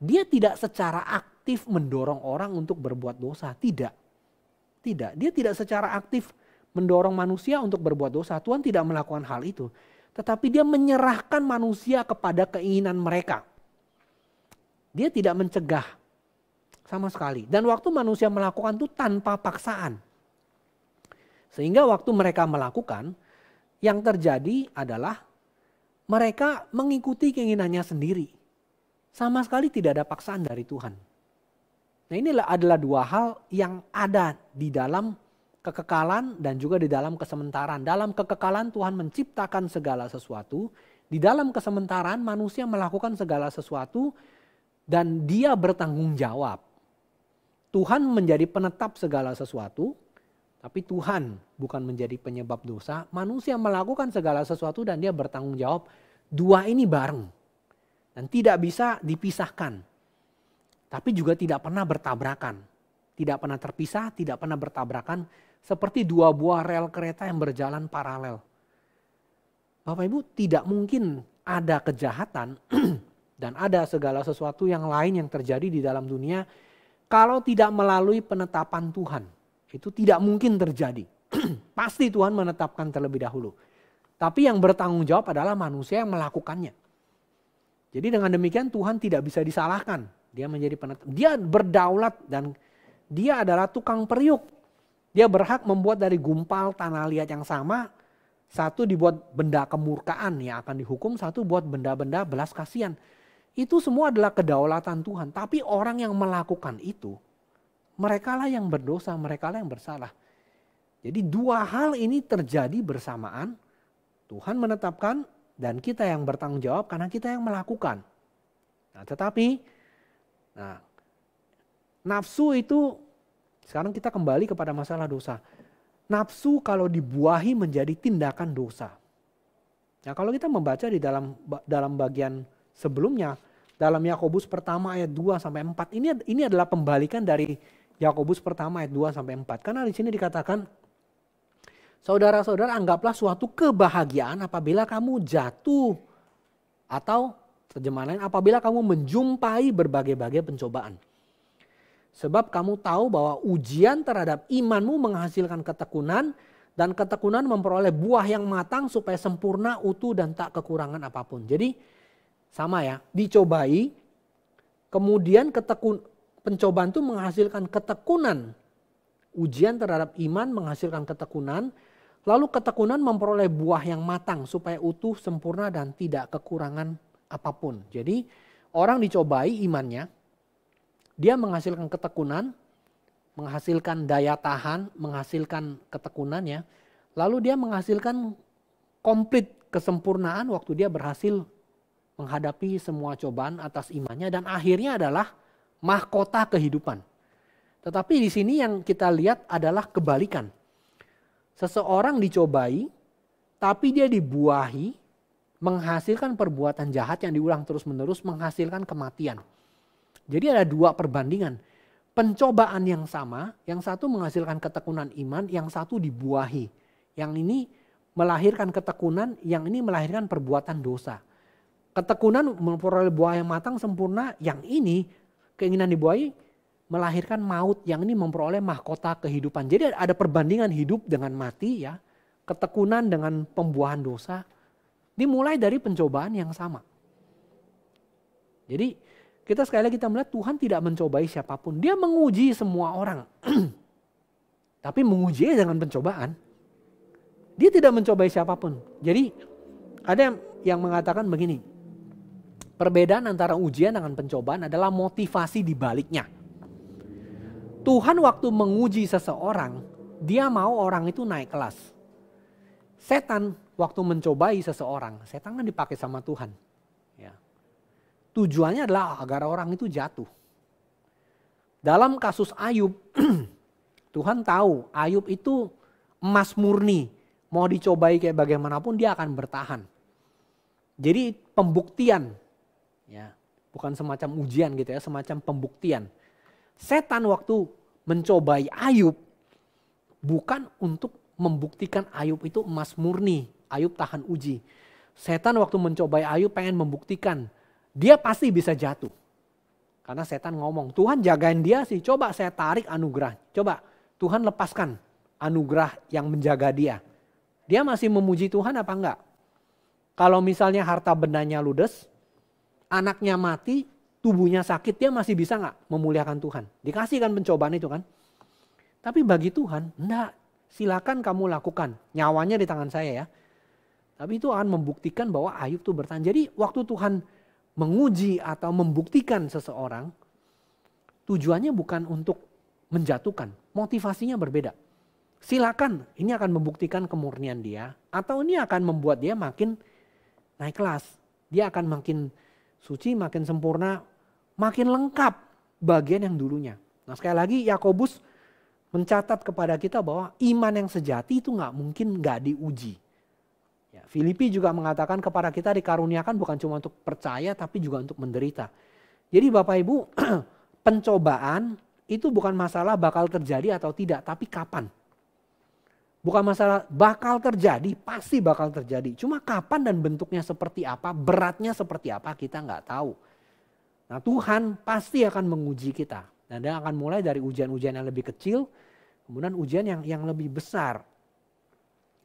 Dia tidak secara aktif mendorong orang untuk berbuat dosa, tidak. Tidak, dia tidak secara aktif mendorong manusia untuk berbuat dosa. Tuhan tidak melakukan hal itu. Tetapi dia menyerahkan manusia kepada keinginan mereka. Dia tidak mencegah sama sekali. Dan waktu manusia melakukan itu tanpa paksaan. Sehingga waktu mereka melakukan, yang terjadi adalah mereka mengikuti keinginannya sendiri. Sama sekali tidak ada paksaan dari Tuhan. Nah, inilah adalah dua hal yang ada di dalam kekekalan dan juga di dalam kesementaraan. Dalam kekekalan Tuhan menciptakan segala sesuatu. Di dalam kesementaraan manusia melakukan segala sesuatu dan dia bertanggung jawab. Tuhan menjadi penetap segala sesuatu. Tapi Tuhan bukan menjadi penyebab dosa. Manusia melakukan segala sesuatu dan dia bertanggung jawab. Dua ini bareng. Dan tidak bisa dipisahkan. Tapi juga tidak pernah bertabrakan. Tidak pernah terpisah, tidak pernah bertabrakan. Seperti dua buah rel kereta yang berjalan paralel. Bapak Ibu, tidak mungkin ada kejahatan dan ada segala sesuatu yang lain yang terjadi di dalam dunia kalau tidak melalui penetapan Tuhan. Itu tidak mungkin terjadi. Pasti Tuhan menetapkan terlebih dahulu. Tapi yang bertanggung jawab adalah manusia yang melakukannya. Jadi dengan demikian Tuhan tidak bisa disalahkan. Dia menjadi penetap. Dia berdaulat dan dia adalah tukang periuk. Dia berhak membuat dari gumpal tanah liat yang sama. Satu dibuat benda kemurkaan yang akan dihukum. Satu buat benda-benda belas kasihan. Itu semua adalah kedaulatan Tuhan. Tapi orang yang melakukan itu, merekalah yang berdosa, merekalah yang bersalah. Jadi dua hal ini terjadi bersamaan. Tuhan menetapkan dan kita yang bertanggung jawab karena kita yang melakukan. Nah, tetapi nafsu itu, sekarang kita kembali kepada masalah dosa. Nafsu kalau dibuahi menjadi tindakan dosa. Nah, kalau kita membaca di dalam bagian sebelumnya, dalam Yakobus pertama ayat 2 sampai 4, ini adalah pembalikan dari Yakobus pertama ayat 2 sampai 4. Karena di sini dikatakan, saudara-saudara, anggaplah suatu kebahagiaan apabila kamu jatuh, atau terjemahan lain, apabila kamu menjumpai berbagai-bagai pencobaan. Sebab kamu tahu bahwa ujian terhadap imanmu menghasilkan ketekunan, dan ketekunan memperoleh buah yang matang supaya sempurna, utuh, dan tak kekurangan apapun. Jadi sama ya, dicobai, kemudian pencobaan itu menghasilkan ketekunan. Ujian terhadap iman menghasilkan ketekunan, lalu ketekunan memperoleh buah yang matang supaya utuh, sempurna, dan tidak kekurangan apapun. Jadi orang dicobai imannya, dia menghasilkan ketekunan, menghasilkan daya tahan, menghasilkan ketekunannya, lalu dia menghasilkan komplit kesempurnaan waktu dia berhasil menghadapi semua cobaan atas imannya, dan akhirnya adalah mahkota kehidupan. Tetapi di sini yang kita lihat adalah kebalikan. Seseorang dicobai, tapi dia dibuahi, menghasilkan perbuatan jahat yang diulang terus-menerus, menghasilkan kematian. Jadi ada dua perbandingan. Pencobaan yang sama, yang satu menghasilkan ketekunan iman, yang satu dibuahi. Yang ini melahirkan ketekunan, yang ini melahirkan perbuatan dosa. Ketekunan memperoleh buah yang matang sempurna, yang ini keinginan dibuahi melahirkan maut, yang ini memperoleh mahkota kehidupan. Jadi ada perbandingan hidup dengan mati ya, ketekunan dengan pembuahan dosa. Dimulai dari pencobaan yang sama. Jadi kita sekali lagi kita melihat Tuhan tidak mencobai siapapun. Dia menguji semua orang. Tapi mengujinya dengan pencobaan. Dia tidak mencobai siapapun. Jadi ada yang mengatakan begini. Perbedaan antara ujian dengan pencobaan adalah motivasi di baliknya. Tuhan waktu menguji seseorang, dia mau orang itu naik kelas. Setan waktu mencobai seseorang, setan kan dipakai sama Tuhan. Ya. Tujuannya adalah agar orang itu jatuh. Dalam kasus Ayub, Tuhan tahu Ayub itu emas murni. Mau dicobai kayak bagaimanapun dia akan bertahan. Jadi pembuktian. Ya, bukan semacam ujian gitu ya, semacam pembuktian. Setan waktu mencobai Ayub bukan untuk membuktikan Ayub itu emas murni, Ayub tahan uji. Setan waktu mencobai Ayub pengen membuktikan dia pasti bisa jatuh. Karena setan ngomong, Tuhan jagain dia sih, coba saya tarik anugerah. Coba Tuhan lepaskan anugerah yang menjaga dia. Dia masih memuji Tuhan apa enggak? Kalau misalnya harta bendanya ludes, anaknya mati, tubuhnya sakit, dia masih bisa gak memuliakan Tuhan? Dikasih kan pencobaan itu kan. Tapi bagi Tuhan, enggak, silakan kamu lakukan. Nyawanya di tangan saya ya. Tapi itu akan membuktikan bahwa Ayub itu bertahan. Jadi waktu Tuhan menguji atau membuktikan seseorang, tujuannya bukan untuk menjatuhkan. Motivasinya berbeda. Silakan, ini akan membuktikan kemurnian dia. Atau ini akan membuat dia makin naik kelas. Dia akan makin suci, makin sempurna, makin lengkap bagian yang dulunya. Nah sekali lagi Yakobus mencatat kepada kita bahwa iman yang sejati itu nggak mungkin nggak diuji. Ya, Filipi juga mengatakan kepada kita dikaruniakan bukan cuma untuk percaya tapi juga untuk menderita. Jadi Bapak Ibu, pencobaan itu bukan masalah bakal terjadi atau tidak, tapi kapan. Bukan masalah bakal terjadi, pasti bakal terjadi. Cuma kapan dan bentuknya seperti apa, beratnya seperti apa kita nggak tahu. Nah Tuhan pasti akan menguji kita. Dan dia akan mulai dari ujian-ujian yang lebih kecil, kemudian ujian yang lebih besar.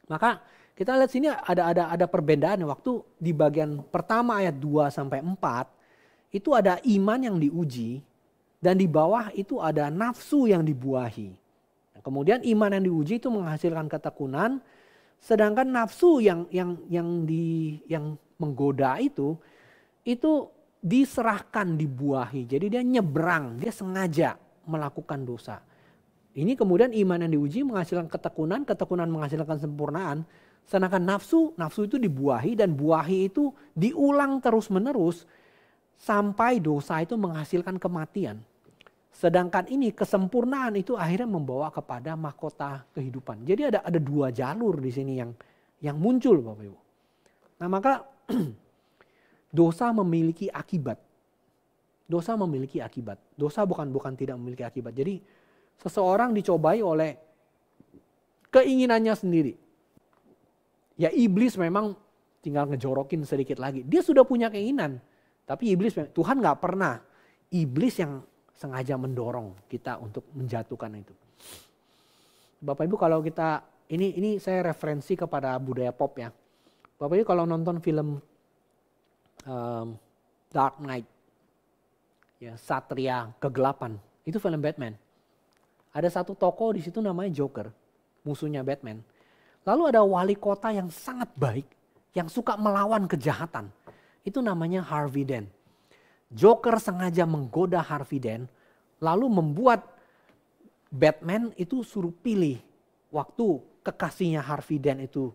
Maka kita lihat sini ada perbedaan waktu di bagian pertama ayat 2 sampai 4 itu ada iman yang diuji dan di bawah itu ada nafsu yang dibuahi. Nah, kemudian iman yang diuji itu menghasilkan ketekunan, sedangkan nafsu yang menggoda itu diserahkan, dibuahi. Jadi dia nyebrang, dia sengaja melakukan dosa. Ini kemudian iman yang diuji menghasilkan ketekunan, ketekunan menghasilkan sempurnaan. Sedangkan nafsu itu dibuahi dan buahi itu diulang terus menerus sampai dosa itu menghasilkan kematian. Sedangkan ini kesempurnaan itu akhirnya membawa kepada mahkota kehidupan. Jadi ada dua jalur di sini yang muncul Bapak Ibu. Nah maka dosa memiliki akibat. Dosa memiliki akibat. Dosa bukan tidak memiliki akibat. Jadi seseorang dicobai oleh keinginannya sendiri. Ya iblis memang tinggal ngejorokin sedikit lagi. Dia sudah punya keinginan. Tapi Tuhan gak pernah. Iblis yang sengaja mendorong kita untuk menjatuhkan itu. Bapak Ibu kalau kita, ini saya referensi kepada budaya pop ya. Bapak Ibu kalau nonton film Dark Knight, ya, Satria Kegelapan, itu film Batman. Ada satu tokoh di situ namanya Joker, musuhnya Batman. Lalu ada wali kota yang sangat baik, yang suka melawan kejahatan. Itu namanya Harvey Dent. Joker sengaja menggoda Harvey Dent, lalu membuat Batman itu suruh pilih. Waktu kekasihnya Harvey Dent itu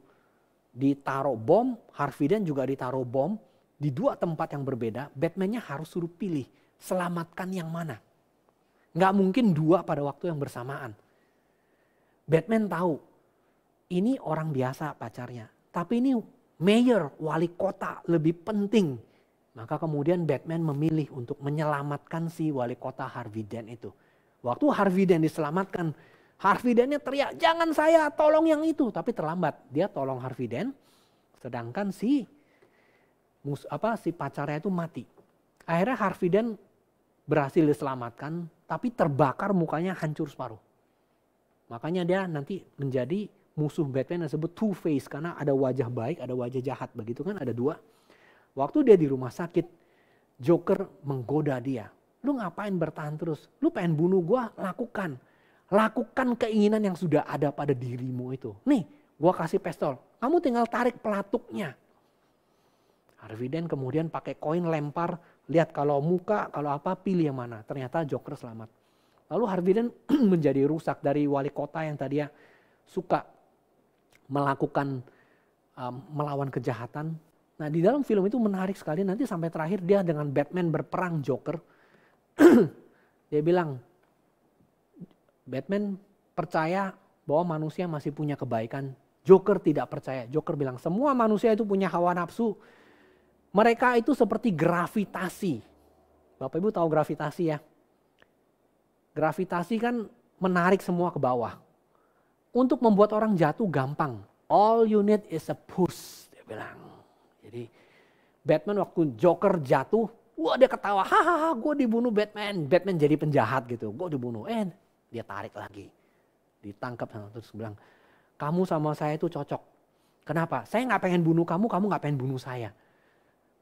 ditaruh bom, Harvey Dent juga ditaruh bom, di dua tempat yang berbeda, Batman-nya harus suruh pilih, selamatkan yang mana. Nggak mungkin dua pada waktu yang bersamaan. Batman tahu, ini orang biasa pacarnya, tapi ini mayor, wali kota lebih penting. Maka kemudian Batman memilih untuk menyelamatkan si wali kota Harvey Dent itu. Waktu Harvey Dent diselamatkan, Harvey Dent-nya teriak, jangan saya, tolong yang itu. Tapi terlambat, dia tolong Harvey Dent, sedangkan si pacarnya itu mati. Akhirnya Harvey Dent berhasil diselamatkan, tapi terbakar mukanya hancur separuh. Makanya dia nanti menjadi musuh Batman yang disebut Two-Face, karena ada wajah baik, ada wajah jahat, begitu kan, ada dua. Waktu dia di rumah sakit, Joker menggoda dia. Lu ngapain bertahan terus? Lu pengen bunuh gua? Lakukan. Lakukan keinginan yang sudah ada pada dirimu itu. Nih, gua kasih pistol. Kamu tinggal tarik pelatuknya. Harvey Dent kemudian pakai koin lempar, lihat kalau muka, kalau apa, pilih yang mana. Ternyata Joker selamat. Lalu Harvey Dent menjadi rusak dari wali kota yang tadinya suka melakukan melawan kejahatan. Nah di dalam film itu menarik sekali, nanti sampai terakhir dia dengan Batman berperang Joker. Dia bilang, Batman percaya bahwa manusia masih punya kebaikan. Joker tidak percaya. Joker bilang semua manusia itu punya hawa nafsu. Mereka itu seperti gravitasi. Bapak Ibu tahu gravitasi ya? Gravitasi kan menarik semua ke bawah. Untuk membuat orang jatuh gampang. All you need is a push, dia bilang. Jadi Batman waktu Joker jatuh, wah dia ketawa, hahaha gue dibunuh Batman. Batman jadi penjahat gitu, gue dibunuh. Dia tarik lagi, ditangkap terus bilang, kamu sama saya itu cocok. Kenapa? Saya nggak pengen bunuh kamu, kamu nggak pengen bunuh saya.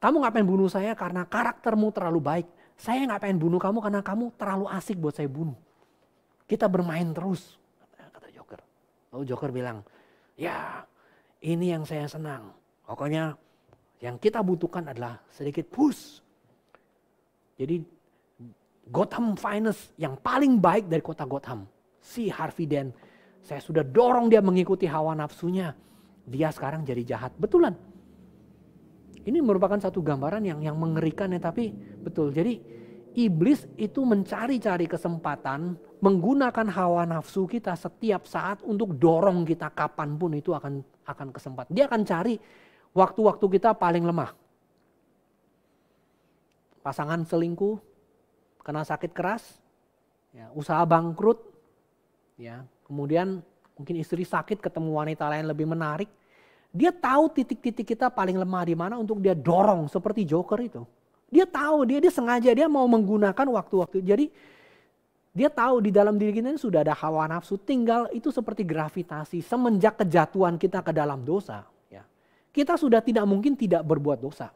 Kamu nggak pengen bunuh saya karena karaktermu terlalu baik. Saya nggak pengen bunuh kamu karena kamu terlalu asik buat saya bunuh. Kita bermain terus, kata Joker. Lalu Joker bilang, ya ini yang saya senang. Pokoknya yang kita butuhkan adalah sedikit push. Jadi Gotham Finest yang paling baik dari kota Gotham. Si Harvey Dent. Saya sudah dorong dia mengikuti hawa nafsunya. Dia sekarang jadi jahat. Betulan. Ini merupakan satu gambaran yang mengerikan ya, tapi betul. Jadi Iblis itu mencari-cari kesempatan, menggunakan hawa nafsu kita setiap saat untuk dorong kita kapanpun itu akan kesempatan. Dia akan cari waktu-waktu kita paling lemah. Pasangan selingkuh, kena sakit keras, ya, usaha bangkrut, ya, kemudian mungkin istri sakit ketemu wanita lain lebih menarik. Dia tahu titik-titik kita paling lemah di mana untuk dia dorong seperti Joker itu. Dia tahu, dia sengaja dia mau menggunakan waktu-waktu. Jadi dia tahu di dalam diri kita ini sudah ada hawa nafsu, tinggal itu seperti gravitasi. Semenjak kejatuhan kita ke dalam dosa, ya, kita sudah tidak mungkin tidak berbuat dosa.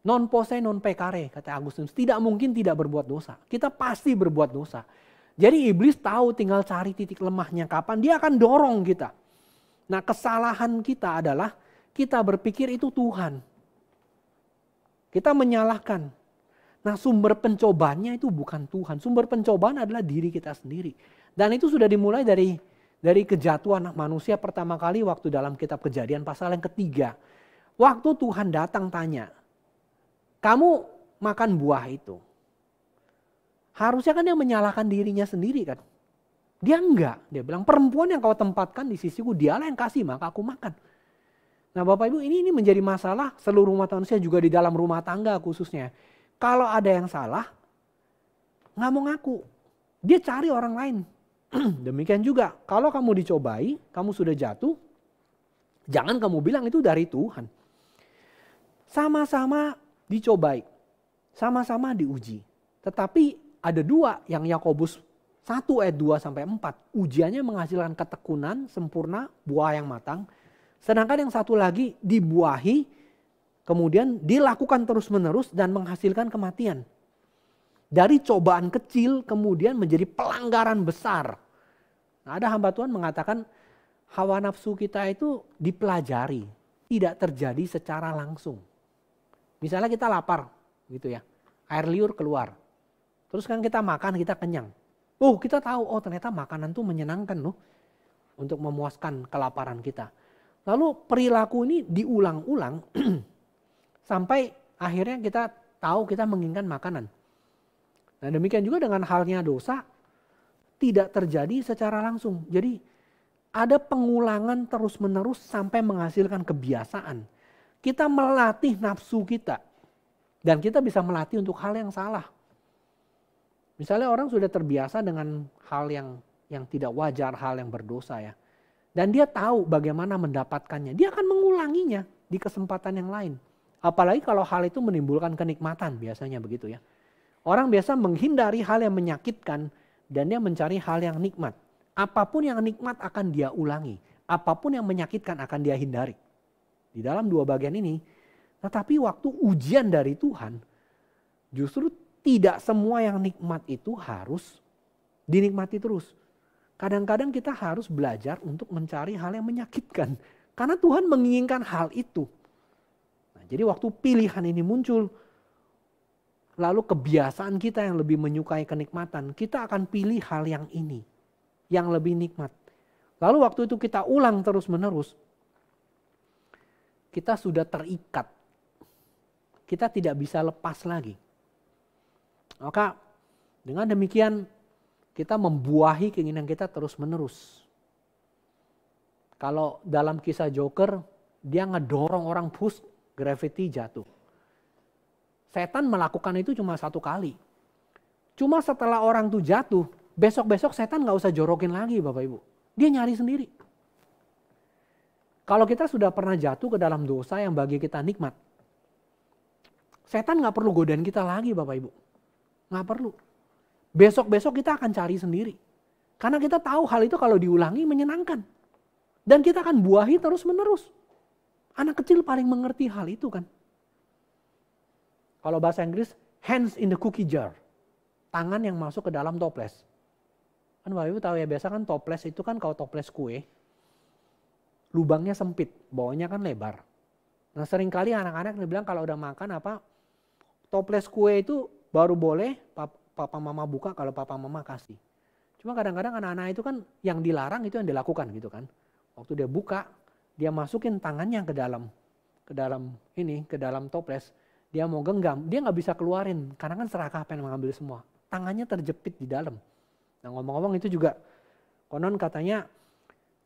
Non posse non peccare, kata Agustinus, tidak mungkin tidak berbuat dosa. Kita pasti berbuat dosa. Jadi iblis tahu tinggal cari titik lemahnya kapan, dia akan dorong kita. Nah, kesalahan kita adalah kita berpikir itu Tuhan. Kita menyalahkan. Nah, sumber pencobaannya itu bukan Tuhan. Sumber pencobaan adalah diri kita sendiri. Dan itu sudah dimulai dari kejatuhan manusia pertama kali waktu dalam kitab Kejadian pasal yang ketiga. Waktu Tuhan datang tanya, kamu makan buah itu. Harusnya kan dia menyalahkan dirinya sendiri kan. Dia enggak. Dia bilang perempuan yang kau tempatkan di sisiku, dialah yang kasih maka aku makan. Nah Bapak Ibu, ini menjadi masalah seluruh umat manusia juga di dalam rumah tangga khususnya. Kalau ada yang salah, nggak mau ngaku. Dia cari orang lain. Demikian juga, kalau kamu dicobai, kamu sudah jatuh, jangan kamu bilang itu dari Tuhan. Sama-sama dicobai, sama-sama diuji. Tetapi ada dua yang Yakobus 1 ayat 2 sampai 4. Ujiannya menghasilkan ketekunan, sempurna, buah yang matang. Sedangkan yang satu lagi dibuahi, kemudian dilakukan terus-menerus dan menghasilkan kematian. Dari cobaan kecil kemudian menjadi pelanggaran besar. Nah, ada hamba Tuhan mengatakan hawa nafsu kita itu dipelajari, tidak terjadi secara langsung. Misalnya kita lapar gitu ya, air liur keluar. Terus kan kita makan, kita kenyang. Oh kita tahu, oh ternyata makanan tuh menyenangkan loh untuk memuaskan kelaparan kita. Lalu perilaku ini diulang-ulang sampai akhirnya kita tahu kita menginginkan makanan. Nah demikian juga dengan halnya dosa tidak terjadi secara langsung. Jadi ada pengulangan terus-menerus sampai menghasilkan kebiasaan. Kita melatih nafsu kita dan kita bisa melatih untuk hal yang salah. Misalnya orang sudah terbiasa dengan hal yang tidak wajar, hal yang berdosa ya. Dan dia tahu bagaimana mendapatkannya. Dia akan mengulanginya di kesempatan yang lain. Apalagi kalau hal itu menimbulkan kenikmatan biasanya begitu ya. Orang biasa menghindari hal yang menyakitkan dan dia mencari hal yang nikmat. Apapun yang nikmat akan dia ulangi. Apapun yang menyakitkan akan dia hindari. Di dalam dua bagian ini. Tetapi waktu ujian dari Tuhan justru tidak semua yang nikmat itu harus dinikmati terus. Kadang-kadang kita harus belajar untuk mencari hal yang menyakitkan. Karena Tuhan menginginkan hal itu. Nah, jadi waktu pilihan ini muncul, lalu kebiasaan kita yang lebih menyukai kenikmatan, kita akan pilih hal yang ini, yang lebih nikmat. Lalu waktu itu kita ulang terus-menerus, kita sudah terikat. Kita tidak bisa lepas lagi. Maka dengan demikian, kita membuahi keinginan kita terus-menerus. Kalau dalam kisah Joker, dia ngedorong orang push, gravity jatuh. Setan melakukan itu cuma satu kali. Cuma setelah orang itu jatuh, besok-besok setan gak usah jorokin lagi Bapak Ibu. Dia nyari sendiri. Kalau kita sudah pernah jatuh ke dalam dosa yang bagi kita nikmat, setan gak perlu godain kita lagi Bapak Ibu. Gak perlu. Besok-besok kita akan cari sendiri. Karena kita tahu hal itu kalau diulangi menyenangkan. Dan kita akan buahi terus-menerus. Anak kecil paling mengerti hal itu kan. Kalau bahasa Inggris, hands in the cookie jar. Tangan yang masuk ke dalam toples. Kan Bapak Ibu tahu ya, biasa kan toples itu kan kalau toples kue, lubangnya sempit, bawahnya kan lebar. Nah seringkali anak-anak bilang kalau udah makan toples kue itu baru boleh papa mama buka kalau papa mama kasih. Cuma kadang-kadang anak-anak itu kan yang dilarang itu yang dilakukan gitu kan. Waktu dia buka, dia masukin tangannya ke dalam toples, Dia mau genggam, dia nggak bisa keluarin karena kan serakah pengen mengambil semua. Tangannya terjepit di dalam. Nah ngomong-ngomong itu juga konon katanya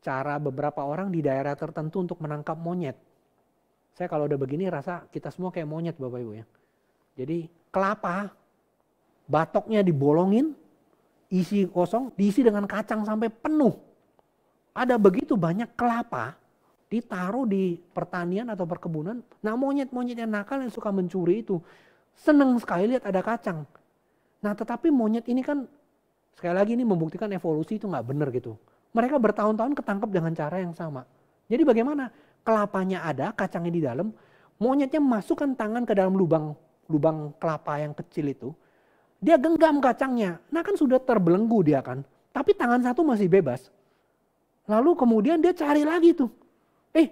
cara beberapa orang di daerah tertentu untuk menangkap monyet. Saya kalau udah begini rasa kita semua kayak monyet Bapak Ibu ya. Jadi kelapa, batoknya dibolongin, isi kosong, diisi dengan kacang sampai penuh. Ada begitu banyak kelapa ditaruh di pertanian atau perkebunan. Nah monyet-monyet yang nakal yang suka mencuri itu seneng sekali lihat ada kacang. Nah tetapi monyet ini kan sekali lagi ini membuktikan evolusi itu nggak benar gitu. Mereka bertahun-tahun ketangkep dengan cara yang sama. Jadi bagaimana? Kelapanya ada, kacangnya di dalam, monyetnya masukkan tangan ke dalam lubang kelapa yang kecil itu. Dia genggam kacangnya. Nah kan sudah terbelenggu dia kan. Tapi tangan satu masih bebas. Lalu kemudian dia cari lagi tuh.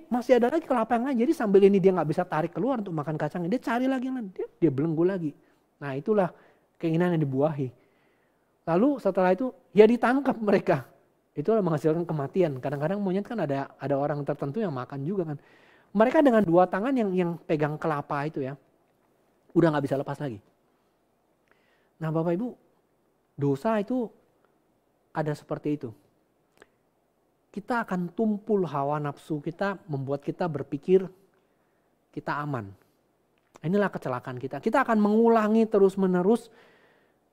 Masih ada lagi kelapa yang lain. Jadi sambil ini dia nggak bisa tarik keluar untuk makan kacangnya. Dia cari lagi yang lain. Dia belenggu lagi. Nah itulah keinginan yang dibuahi. Lalu setelah itu ya ditangkap mereka. Itulah menghasilkan kematian. Kadang-kadang monyet kan ada orang tertentu yang makan juga kan. Mereka dengan dua tangan yang pegang kelapa itu ya. Udah nggak bisa lepas lagi. Nah Bapak Ibu, dosa itu ada seperti itu. Kita akan tumpul hawa nafsu kita, membuat kita berpikir kita aman. Inilah kecelakaan kita. Kita akan mengulangi terus-menerus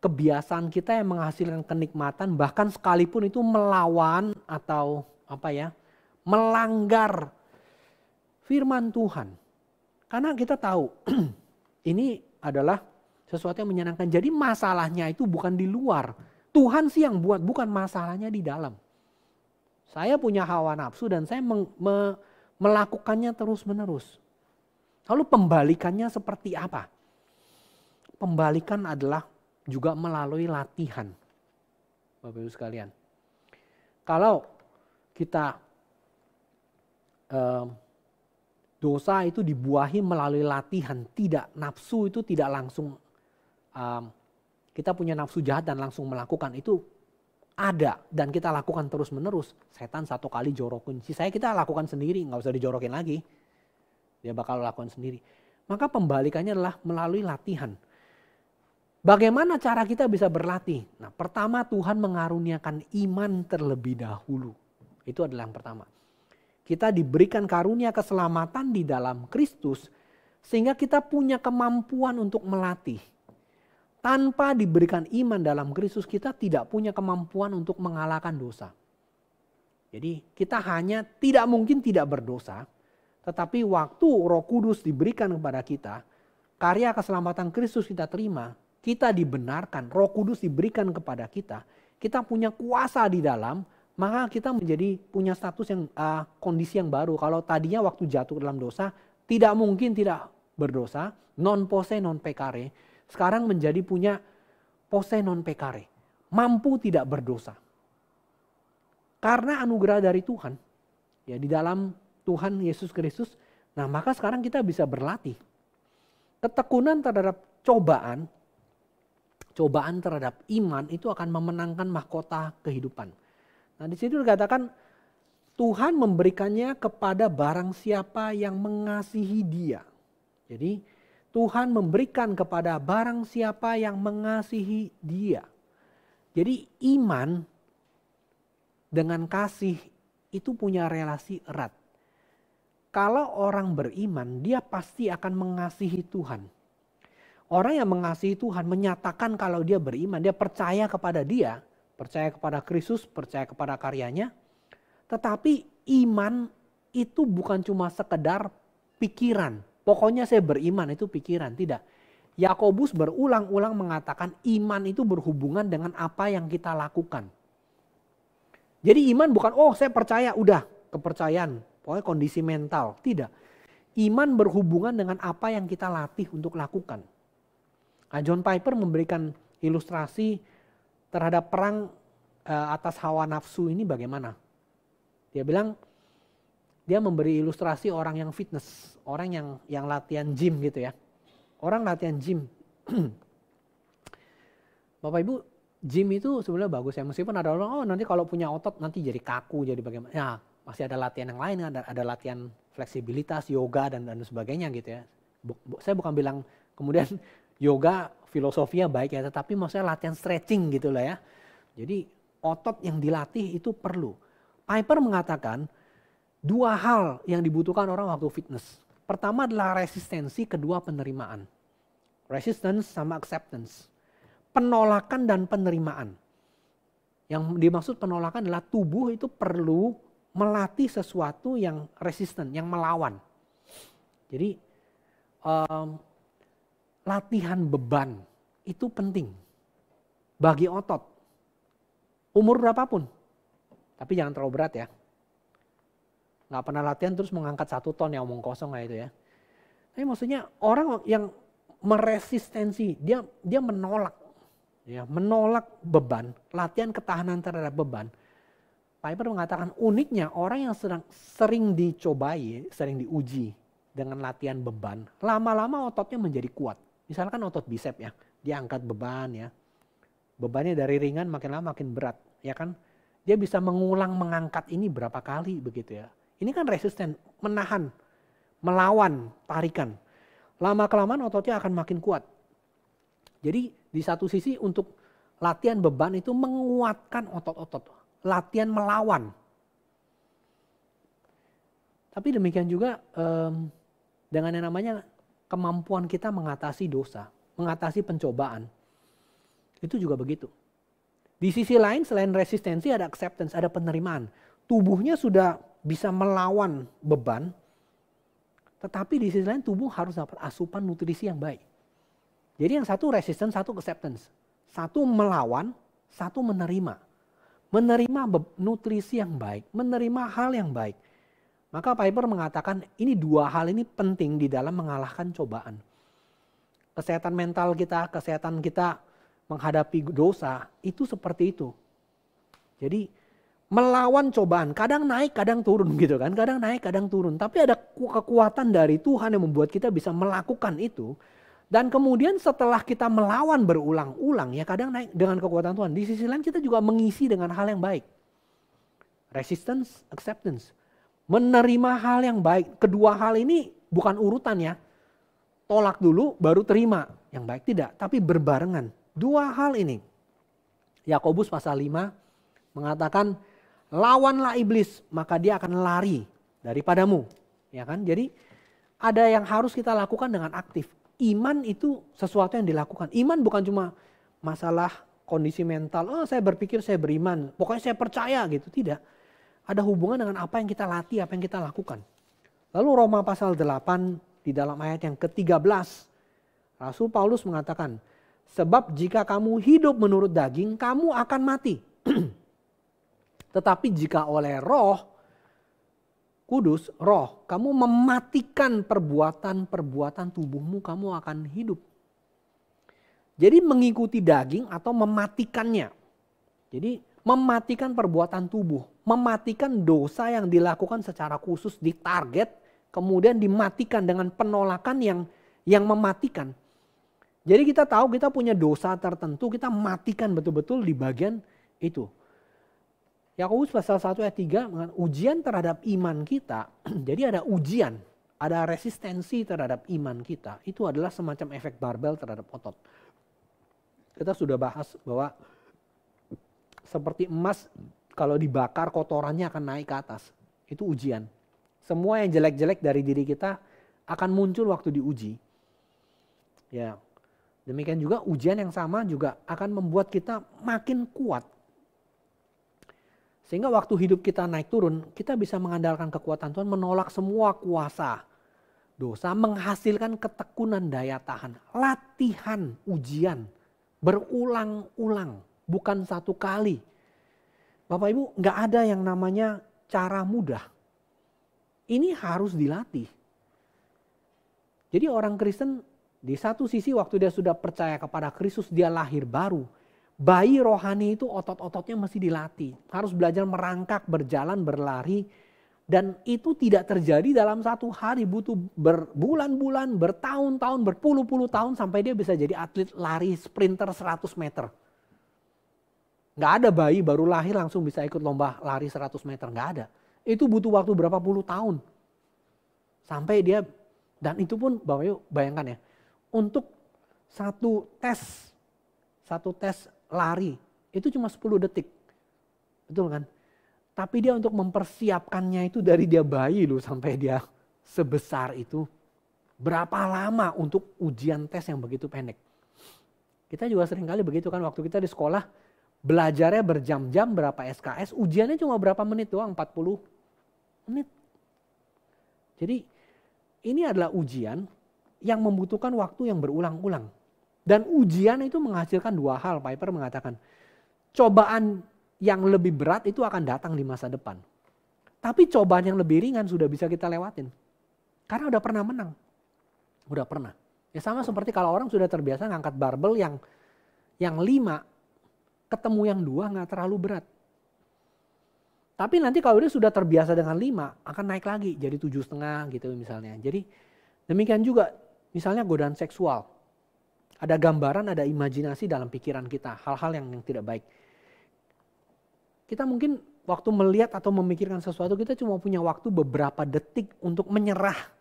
kebiasaan kita yang menghasilkan kenikmatan, bahkan sekalipun itu melawan atau melanggar firman Tuhan. Karena kita tahu ini adalah sesuatu yang menyenangkan. Jadi masalahnya itu bukan di luar. Tuhan sih yang buat, bukan masalahnya di dalam. Saya punya hawa nafsu dan saya melakukannya terus-menerus. Lalu pembalikannya seperti apa? Pembalikan adalah juga melalui latihan. Bapak Ibu sekalian. Kalau kita dosa itu dibuahi melalui latihan, tidak nafsu itu tidak langsung kita punya nafsu jahat dan langsung melakukan itu ada dan kita lakukan terus menerus. Setan satu kali jorokin, sisanya kita lakukan sendiri, nggak usah dijorokin lagi. Dia bakal lakukan sendiri. Maka pembalikannya adalah melalui latihan. Bagaimana cara kita bisa berlatih? Nah, pertama Tuhan mengaruniakan iman terlebih dahulu. Itu adalah yang pertama. Kita diberikan karunia keselamatan di dalam Kristus sehingga kita punya kemampuan untuk melatih. Tanpa diberikan iman dalam Kristus kita tidak punya kemampuan untuk mengalahkan dosa. Jadi kita hanya tidak mungkin tidak berdosa. Tetapi waktu Roh Kudus diberikan kepada kita, karya keselamatan Kristus kita terima, kita dibenarkan, Roh Kudus diberikan kepada kita, kita punya kuasa di dalam, maka kita menjadi punya status yang kondisi yang baru. Kalau tadinya waktu jatuh dalam dosa, tidak mungkin tidak berdosa, non posse non peccare. Sekarang menjadi punya posse non peccare, mampu tidak berdosa. Karena anugerah dari Tuhan, ya di dalam Tuhan Yesus Kristus, nah maka sekarang kita bisa berlatih. Ketekunan terhadap cobaan terhadap iman itu akan memenangkan mahkota kehidupan. Nah di situ dikatakan Tuhan memberikannya kepada barang siapa yang mengasihi Dia. Jadi Tuhan memberikan kepada barang siapa yang mengasihi Dia. Jadi iman dengan kasih itu punya relasi erat. Kalau orang beriman, dia pasti akan mengasihi Tuhan. Orang yang mengasihi Tuhan menyatakan kalau dia beriman, dia percaya kepada Dia, percaya kepada Kristus, percaya kepada karyanya. Tetapi iman itu bukan cuma sekedar pikiran. Pokoknya saya beriman itu pikiran, tidak. Yakobus berulang-ulang mengatakan iman itu berhubungan dengan apa yang kita lakukan. Jadi iman bukan saya percaya udah kepercayaan, pokoknya kondisi mental, tidak. Iman berhubungan dengan apa yang kita latih untuk lakukan. Nah, John Piper memberikan ilustrasi terhadap perang atas hawa nafsu ini bagaimana. Dia bilang dia memberi ilustrasi orang yang fitness, orang yang latihan gym gitu ya. Orang latihan gym. Bapak Ibu, gym itu sebenarnya bagus ya. Meskipun ada orang, nanti kalau punya otot nanti jadi kaku, jadi bagaimana. Ya, masih ada latihan yang lain, ada latihan fleksibilitas, yoga dan sebagainya gitu ya. Saya bukan bilang Kemudian yoga filosofinya baik ya, tetapi maksudnya latihan stretching gitu lah ya. Jadi otot yang dilatih itu perlu. Piper mengatakan 2 hal yang dibutuhkan orang waktu fitness. Pertama adalah resistensi, kedua penerimaan. Resistance sama acceptance. Penolakan dan penerimaan. Yang dimaksud penolakan adalah tubuh itu perlu melatih sesuatu yang resisten, yang melawan. Jadi latihan beban itu penting bagi otot. Umur berapapun. Tapi jangan terlalu berat ya. Nggak pernah latihan terus mengangkat 1 ton ya, omong kosong lah itu ya. Tapi maksudnya orang yang meresistensi, dia menolak. Ya, menolak beban, latihan ketahanan terhadap beban. Piper mengatakan uniknya orang yang sering dicobai, sering diuji dengan latihan beban, lama-lama ototnya menjadi kuat. Misalkan otot bisep ya, dia angkat beban ya. Bebannya dari ringan makin lama makin berat, ya kan? Dia bisa mengulang mengangkat ini berapa kali begitu ya. Ini kan resisten, menahan, melawan tarikan. Lama-kelamaan ototnya akan makin kuat. Jadi di satu sisi untuk latihan beban itu menguatkan otot-otot. Latihan melawan. Tapi demikian juga dengan yang namanya kemampuan kita mengatasi dosa, mengatasi pencobaan. Itu juga begitu. Di sisi lain selain resistensi ada acceptance, ada penerimaan. Tubuhnya sudah bisa melawan beban, tetapi di sisi lain tubuh harus dapat asupan nutrisi yang baik. Jadi yang satu resistance, satu acceptance. Satu melawan, satu menerima. Menerima nutrisi yang baik, menerima hal yang baik. Maka Piper mengatakan ini 2 hal ini penting di dalam mengalahkan cobaan. Kesehatan mental kita, kesehatan kita menghadapi dosa, itu seperti itu. Jadi melawan cobaan, kadang naik, kadang turun gitu kan. Kadang naik, kadang turun. Tapi ada kekuatan dari Tuhan yang membuat kita bisa melakukan itu. Dan kemudian setelah kita melawan berulang-ulang, ya kadang naik dengan kekuatan Tuhan. Di sisi lain kita juga mengisi dengan hal yang baik. Resistance, acceptance. Menerima hal yang baik. Kedua hal ini bukan urutan ya. Tolak dulu baru terima yang baik. Tidak, tapi berbarengan. 2 hal ini. Yakobus pasal 5 mengatakan, lawanlah iblis maka dia akan lari daripadamu. Ya kan? Jadi ada yang harus kita lakukan dengan aktif. Iman itu sesuatu yang dilakukan. Iman bukan cuma masalah kondisi mental. Oh saya berpikir saya beriman. Pokoknya saya percaya gitu. Tidak. Ada hubungan dengan apa yang kita latih, apa yang kita lakukan. Lalu Roma pasal 8 di dalam ayat yang ke-13. Rasul Paulus mengatakan. Sebab jika kamu hidup menurut daging, kamu akan mati. Tetapi jika oleh Roh Kudus, Roh, kamu mematikan perbuatan-perbuatan tubuhmu, kamu akan hidup. Jadi mengikuti daging atau mematikannya. Jadi mematikan perbuatan tubuh, mematikan dosa yang dilakukan secara khusus, ditarget, kemudian dimatikan dengan penolakan yang mematikan. Jadi kita tahu kita punya dosa tertentu, kita matikan betul-betul di bagian itu. Yakobus pasal 1 ayat 3 mengatakan ujian terhadap iman kita. Jadi ada ujian, ada resistensi terhadap iman kita. Itu adalah semacam efek barbel terhadap otot. Kita sudah bahas bahwa seperti emas kalau dibakar kotorannya akan naik ke atas. Itu ujian. Semua yang jelek-jelek dari diri kita akan muncul waktu diuji. Ya. Demikian juga ujian yang sama juga akan membuat kita makin kuat. Sehingga waktu hidup kita naik turun, kita bisa mengandalkan kekuatan Tuhan, menolak semua kuasa dosa, menghasilkan ketekunan daya tahan. Latihan ujian, berulang-ulang, bukan 1 kali. Bapak Ibu, gak ada yang namanya cara mudah. Ini harus dilatih. Jadi orang Kristen di satu sisi waktu dia sudah percaya kepada Kristus, dia lahir baru. Bayi rohani itu otot-ototnya mesti dilatih. Harus belajar merangkak, berjalan, berlari. Dan itu tidak terjadi dalam 1 hari. Butuh berbulan-bulan, bertahun-tahun, berpuluh-puluh tahun sampai dia bisa jadi atlet lari sprinter 100 meter. Gak ada bayi baru lahir langsung bisa ikut lomba lari 100 meter. Gak ada. Itu butuh waktu berapa puluh tahun. Sampai dia, dan itu pun Bapak Ibu bayangkan ya. untuk satu tes lari itu cuma 10 detik. Betul kan? Tapi dia untuk mempersiapkannya itu dari dia bayi loh sampai dia sebesar itu. Berapa lama untuk ujian tes yang begitu pendek. Kita juga sering kali begitu kan, waktu kita di sekolah belajarnya berjam-jam, berapa SKS, ujiannya cuma berapa menit doang, 40 menit. Jadi ini adalah ujian yang membutuhkan waktu yang berulang-ulang. Dan ujian itu menghasilkan 2 hal, Piper mengatakan. Cobaan yang lebih berat itu akan datang di masa depan. Tapi cobaan yang lebih ringan sudah bisa kita lewatin. Karena udah pernah menang. Udah pernah. Ya sama seperti kalau orang sudah terbiasa ngangkat barbel yang 5, ketemu yang 2 gak terlalu berat. Tapi nanti kalau dia sudah terbiasa dengan 5, akan naik lagi jadi 7,5 gitu misalnya. Jadi demikian juga misalnya godaan seksual. Ada gambaran, ada imajinasi dalam pikiran kita, hal-hal yang tidak baik. Kita mungkin waktu melihat atau memikirkan sesuatu, kita cuma punya waktu beberapa detik untuk menyerah.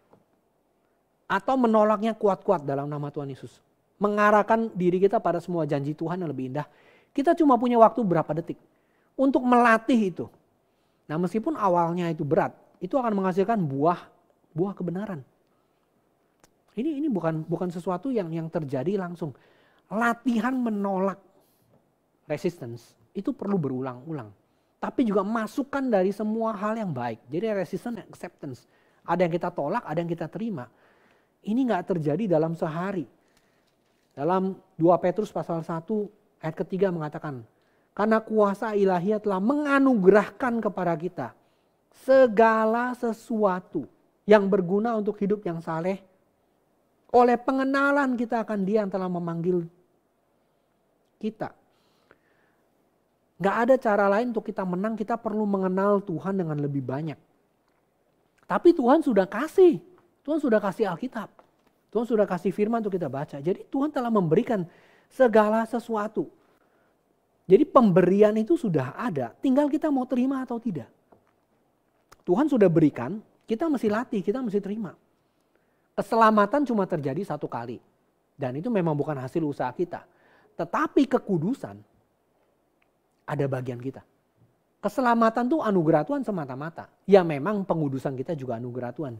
Atau menolaknya kuat-kuat dalam nama Tuhan Yesus. Mengarahkan diri kita pada semua janji Tuhan yang lebih indah. Kita cuma punya waktu berapa detik untuk melatih itu. Nah meskipun awalnya itu berat, itu akan menghasilkan buah kebenaran. Ini bukan sesuatu yang terjadi langsung. Latihan menolak resistance itu perlu berulang-ulang. Tapi juga masukan dari semua hal yang baik. Jadi resistance and acceptance. Ada yang kita tolak, ada yang kita terima. Ini gak terjadi dalam sehari. Dalam 2 Petrus pasal 1 ayat ketiga mengatakan, karena kuasa ilahiyah telah menganugerahkan kepada kita segala sesuatu yang berguna untuk hidup yang saleh. Oleh pengenalan kita akan Dia yang telah memanggil kita. Gak ada cara lain untuk kita menang, kita perlu mengenal Tuhan dengan lebih banyak. Tapi Tuhan sudah kasih. Tuhan sudah kasih Alkitab. Tuhan sudah kasih firman untuk kita baca. Jadi Tuhan telah memberikan segala sesuatu. Jadi pemberian itu sudah ada. Tinggal kita mau terima atau tidak. Tuhan sudah berikan, kita mesti latih, kita mesti terima. Keselamatan cuma terjadi 1 kali. Dan itu memang bukan hasil usaha kita. Tetapi kekudusan ada bagian kita. Keselamatan itu anugerah Tuhan semata-mata. Ya memang pengudusan kita juga anugerah Tuhan.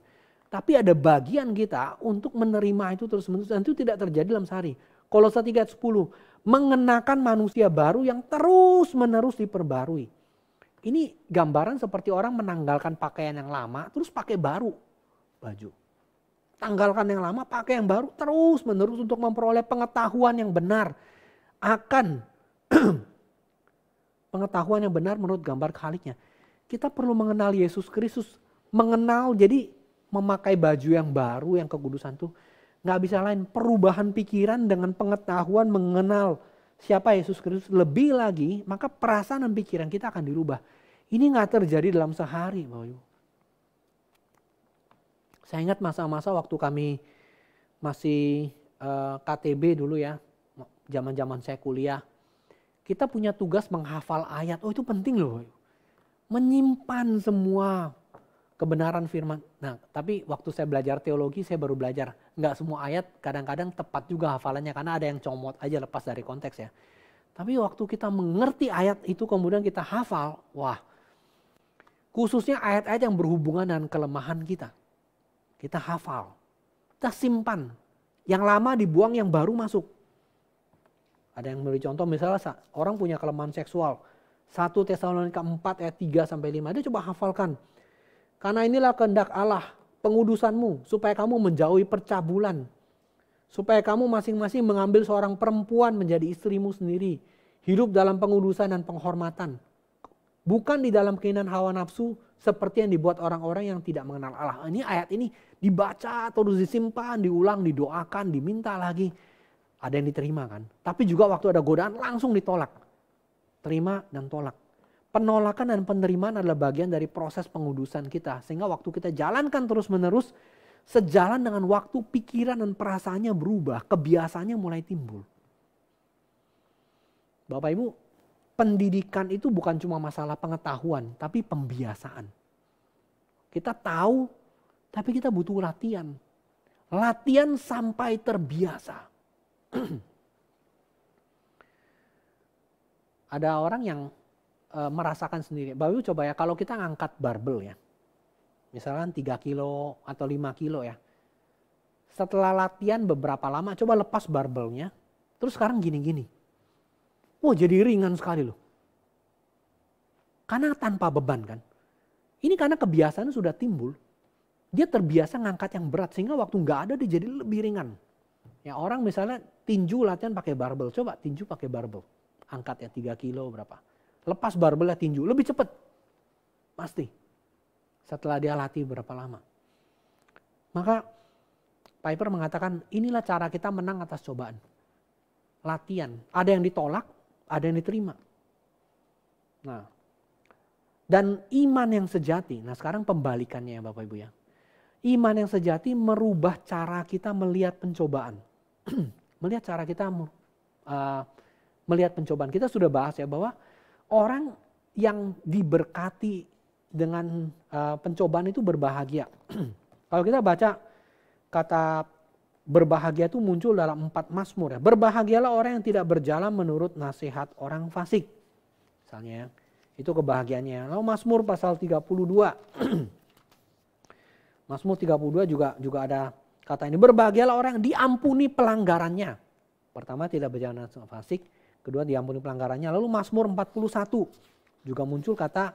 Tapi ada bagian kita untuk menerima itu terus-menerus. Dan itu tidak terjadi dalam sehari. Kolose 3 ayat 10. Mengenakan manusia baru yang terus-menerus diperbarui. Ini gambaran seperti orang menanggalkan pakaian yang lama terus pakai baru baju. Tanggalkan yang lama pakai yang baru terus-menerus untuk memperoleh pengetahuan yang benar. Akan pengetahuan yang benar menurut gambar khaliknya. Kita perlu mengenal Yesus Kristus. Mengenal jadi memakai baju yang baru, yang kekudusan tuh nggak bisa lain perubahan pikiran dengan pengetahuan mengenal siapa Yesus Kristus lebih lagi, maka perasaan dan pikiran kita akan dirubah. Ini nggak terjadi dalam sehari, Bapak Ibu. Saya ingat masa-masa waktu kami masih KTB dulu ya, zaman-zaman saya kuliah, kita punya tugas menghafal ayat. Oh itu penting loh, menyimpan semua kebenaran firman. Nah, tapi waktu saya belajar teologi, saya baru belajar. Enggak semua ayat kadang-kadang tepat juga hafalannya. Karena ada yang comot aja lepas dari konteks ya. Tapi waktu kita mengerti ayat itu kemudian kita hafal. Wah, khususnya ayat-ayat yang berhubungan dengan kelemahan kita. Kita hafal. Kita simpan. Yang lama dibuang, yang baru masuk. Ada yang memberi contoh misalnya orang punya kelemahan seksual. 1 Tesalonika 4 ayat 3-5. Dia coba hafalkan. Karena inilah kehendak Allah, pengudusanmu, supaya kamu menjauhi percabulan. Supaya kamu masing-masing mengambil seorang perempuan menjadi istrimu sendiri. Hidup dalam pengudusan dan penghormatan. Bukan di dalam keinginan hawa nafsu seperti yang dibuat orang-orang yang tidak mengenal Allah. Ini ayat ini dibaca, terus disimpan, diulang, didoakan, diminta lagi. Ada yang diterima kan. Tapi juga waktu ada godaan langsung ditolak. Terima dan tolak. Penolakan dan penerimaan adalah bagian dari proses pengudusan kita. Sehingga waktu kita jalankan terus-menerus, sejalan dengan waktu pikiran dan perasaannya berubah. Kebiasaannya mulai timbul. Bapak Ibu, pendidikan itu bukan cuma masalah pengetahuan, tapi pembiasaan. Kita tahu, tapi kita butuh latihan. Latihan sampai terbiasa. Ada orang yang merasakan sendiri. Bapak Ibu coba ya, kalau kita ngangkat barbel ya. Misalkan 3 kilo atau 5 kilo ya. Setelah latihan beberapa lama, coba lepas barbelnya. Terus sekarang gini-gini. Wah, jadi ringan sekali loh. Karena tanpa beban kan. Ini karena kebiasaan sudah timbul. Dia terbiasa ngangkat yang berat sehingga waktu nggak ada dia jadi lebih ringan. Ya orang misalnya tinju latihan pakai barbel. Coba tinju pakai barbel. Angkat ya 3 kilo berapa. Lepas barbelnya tinju. Lebih cepat. Pasti. Setelah dia latih berapa lama. Maka Piper mengatakan inilah cara kita menang atas cobaan. Latihan. Ada yang ditolak, ada yang diterima. Nah, dan iman yang sejati. Nah sekarang pembalikannya ya Bapak Ibu ya. Iman yang sejati merubah cara kita melihat pencobaan. Melihat cara kita melihat pencobaan. Kita sudah bahas ya bahwa orang yang diberkati dengan pencobaan itu berbahagia. Kalau kita baca kata berbahagia itu muncul dalam 4 Mazmur ya. Berbahagialah orang yang tidak berjalan menurut nasihat orang fasik. Misalnya ya, itu kebahagiaannya. Lalu Mazmur pasal 32. Mazmur 32 juga ada kata ini. Berbahagialah orang yang diampuni pelanggarannya. Pertama tidak berjalan fasik. Kedua diampuni pelanggarannya. Lalu Mazmur 41 juga muncul kata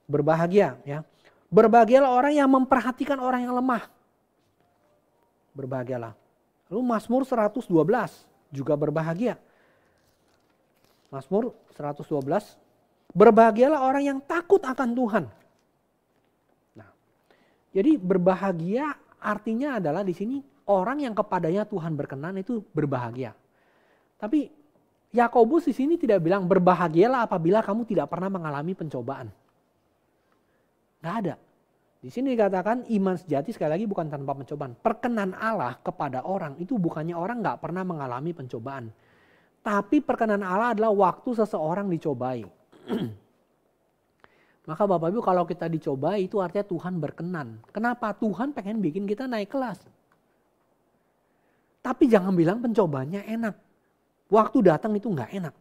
berbahagia. Ya. Berbahagialah orang yang memperhatikan orang yang lemah. Berbahagialah. Lalu Mazmur 112 juga berbahagia. Mazmur 112. Berbahagialah orang yang takut akan Tuhan. Nah, jadi berbahagia artinya adalah di sini orang yang kepadanya Tuhan berkenan itu berbahagia. Tapi Yakobus di sini tidak bilang berbahagialah apabila kamu tidak pernah mengalami pencobaan. Nggak ada. Di sini dikatakan iman sejati sekali lagi bukan tanpa pencobaan. Perkenan Allah kepada orang itu bukannya orang nggak pernah mengalami pencobaan. Tapi perkenan Allah adalah waktu seseorang dicobai. Maka Bapak Ibu kalau kita dicobai itu artinya Tuhan berkenan. Kenapa? Tuhan pengen bikin kita naik kelas. Tapi jangan bilang pencobanya enak. Waktu datang itu nggak enak.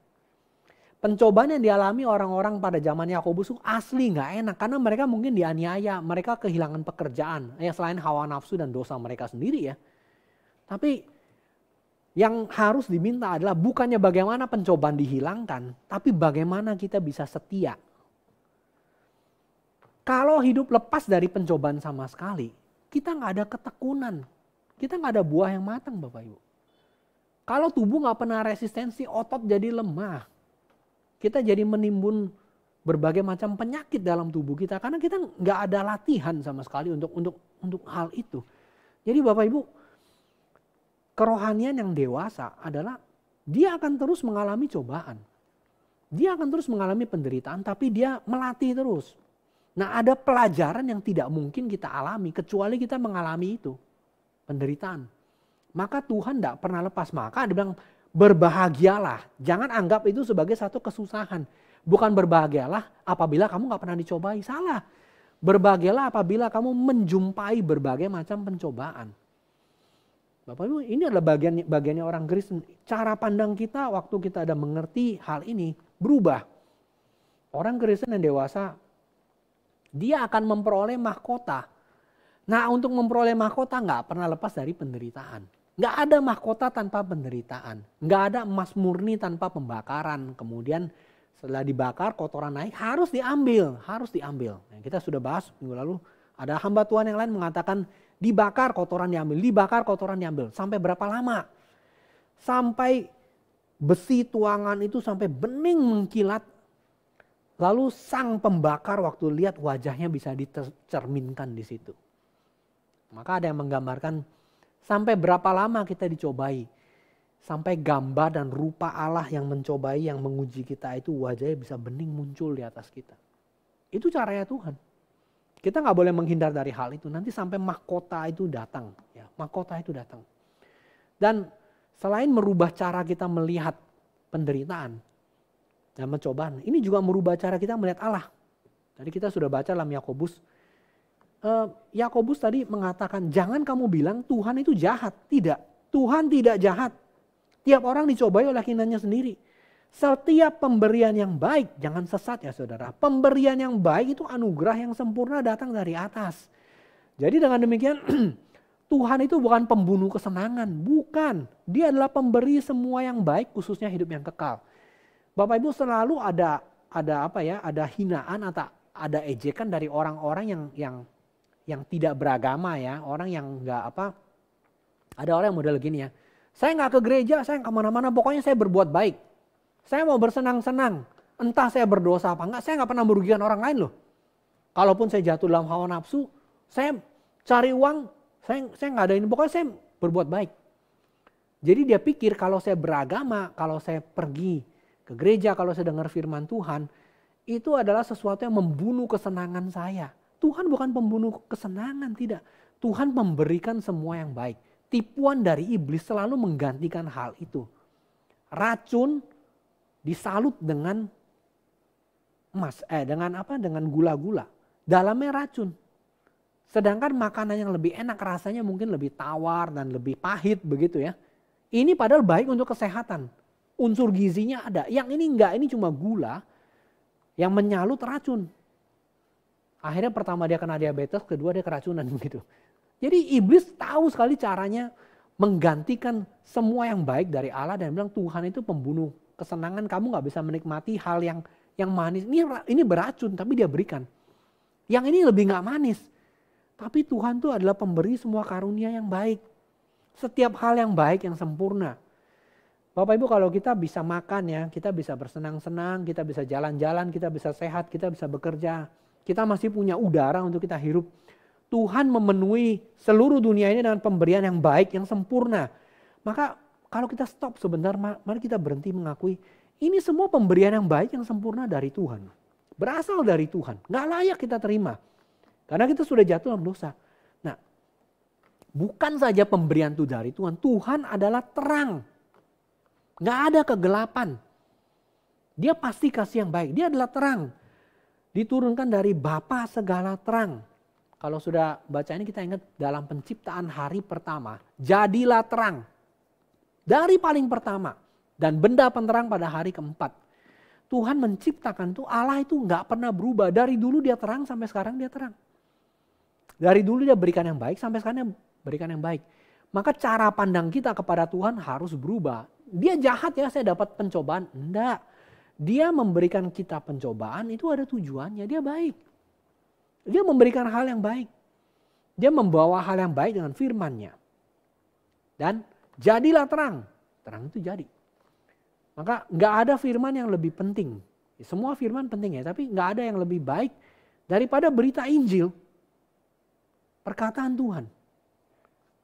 Pencobaan yang dialami orang-orang pada zaman Yakobus itu asli nggak enak. Karena mereka mungkin dianiaya, mereka kehilangan pekerjaan. Ya selain hawa nafsu dan dosa mereka sendiri ya. Tapi yang harus diminta adalah bukannya bagaimana pencobaan dihilangkan. Tapi bagaimana kita bisa setia. Kalau hidup lepas dari pencobaan sama sekali, kita nggak ada ketekunan. Kita nggak ada buah yang matang Bapak Ibu. Kalau tubuh nggak pernah resistensi, otot jadi lemah. Kita jadi menimbun berbagai macam penyakit dalam tubuh kita karena kita nggak ada latihan sama sekali untuk hal itu. Jadi Bapak Ibu, kerohanian yang dewasa adalah dia akan terus mengalami cobaan. Dia akan terus mengalami penderitaan tapi dia melatih terus. Nah ada pelajaran yang tidak mungkin kita alami kecuali kita mengalami itu. Penderitaan. Maka Tuhan tidak pernah lepas. Maka dia bilang berbahagialah. Jangan anggap itu sebagai satu kesusahan. Bukan berbahagialah apabila kamu gak pernah dicobai. Salah. Berbahagialah apabila kamu menjumpai berbagai macam pencobaan. Bapak Ibu, ini adalah bagiannya orang Kristen. Cara pandang kita waktu kita ada mengerti hal ini berubah. Orang Kristen yang dewasa, dia akan memperoleh mahkota. Nah untuk memperoleh mahkota gak pernah lepas dari penderitaan. Nggak ada mahkota tanpa penderitaan. Nggak ada emas murni tanpa pembakaran. Kemudian setelah dibakar kotoran naik harus diambil. Harus diambil. Nah, kita sudah bahas minggu lalu. Ada hamba Tuhan yang lain mengatakan dibakar kotoran diambil. Dibakar kotoran diambil. Sampai berapa lama? Sampai besi tuangan itu sampai bening mengkilat. Lalu sang pembakar waktu lihat wajahnya bisa dicerminkan di situ. Maka ada yang menggambarkan sampai berapa lama kita dicobai. Sampai gambar dan rupa Allah yang mencobai, yang menguji kita itu wajahnya bisa bening muncul di atas kita. Itu caranya Tuhan. Kita gak boleh menghindar dari hal itu. Nanti sampai mahkota itu datang. Ya, mahkota itu datang. Dan selain merubah cara kita melihat penderitaan dan pencobaan, ini juga merubah cara kita melihat Allah. Tadi kita sudah baca dalam Yakobus Yakobus tadi mengatakan jangan kamu bilang Tuhan itu jahat. Tidak, Tuhan tidak jahat. Tiap orang dicobai oleh kehendaknya sendiri. Setiap pemberian yang baik, jangan sesat ya saudara. Pemberian yang baik itu anugerah yang sempurna datang dari atas. Jadi dengan demikian Tuhan itu bukan pembunuh kesenangan, bukan. Dia adalah pemberi semua yang baik, khususnya hidup yang kekal. Bapak Ibu, selalu ada hinaan atau ada ejekan dari orang-orang yang tidak beragama ya, orang yang ada orang yang model gini ya. Saya nggak ke gereja, saya nggak kemana-mana, pokoknya saya berbuat baik. Saya mau bersenang-senang, entah saya berdosa apa enggak, saya nggak pernah merugikan orang lain loh. Kalaupun saya jatuh dalam hawa nafsu, saya cari uang, saya nggak ada ini, pokoknya saya berbuat baik. Jadi dia pikir kalau saya beragama, kalau saya pergi ke gereja, kalau saya dengar firman Tuhan, itu adalah sesuatu yang membunuh kesenangan saya. Tuhan bukan pembunuh kesenangan, tidak. Tuhan memberikan semua yang baik. Tipuan dari iblis selalu menggantikan hal itu. Racun disalut dengan dengan gula-gula. Dalamnya racun. Sedangkan makanan yang lebih enak rasanya mungkin lebih tawar dan lebih pahit begitu ya. Ini padahal baik untuk kesehatan. Unsur gizinya ada. Yang ini enggak, ini cuma gula yang menyalut racun. Akhirnya pertama dia kena diabetes, kedua dia keracunan begitu. Jadi iblis tahu sekali caranya menggantikan semua yang baik dari Allah dan bilang Tuhan itu pembunuh kesenangan, kamu gak bisa menikmati hal yang manis. Ini beracun tapi dia berikan. Yang ini lebih gak manis. Tapi Tuhan itu adalah pemberi semua karunia yang baik. Setiap hal yang baik, yang sempurna. Bapak Ibu, kalau kita bisa makan ya, kita bisa bersenang-senang, kita bisa jalan-jalan, kita bisa sehat, kita bisa bekerja. Kita masih punya udara untuk kita hirup. Tuhan memenuhi seluruh dunia ini dengan pemberian yang baik, yang sempurna. Maka kalau kita stop sebentar, mari kita berhenti mengakui ini semua pemberian yang baik, yang sempurna dari Tuhan. Berasal dari Tuhan, gak layak kita terima. Karena kita sudah jatuh dalam dosa. Nah, bukan saja pemberian itu dari Tuhan, Tuhan adalah terang. Gak ada kegelapan. Dia pasti kasih yang baik, dia adalah terang. Diturunkan dari Bapa segala terang. Kalau sudah baca ini kita ingat dalam penciptaan hari pertama, jadilah terang. Dari paling pertama dan benda penerang pada hari keempat. Tuhan menciptakan tuh, Allah itu gak pernah berubah. Dari dulu dia terang sampai sekarang dia terang. Dari dulu dia berikan yang baik sampai sekarang dia berikan yang baik. Maka cara pandang kita kepada Tuhan harus berubah. Dia jahat ya, saya dapat pencobaan. Enggak. Dia memberikan kita pencobaan itu ada tujuannya, dia baik. Dia memberikan hal yang baik. Dia membawa hal yang baik dengan firman-Nya. Dan jadilah terang. Terang itu jadi. Maka gak ada firman yang lebih penting. Semua firman penting ya, tapi gak ada yang lebih baik daripada berita Injil. Perkataan Tuhan.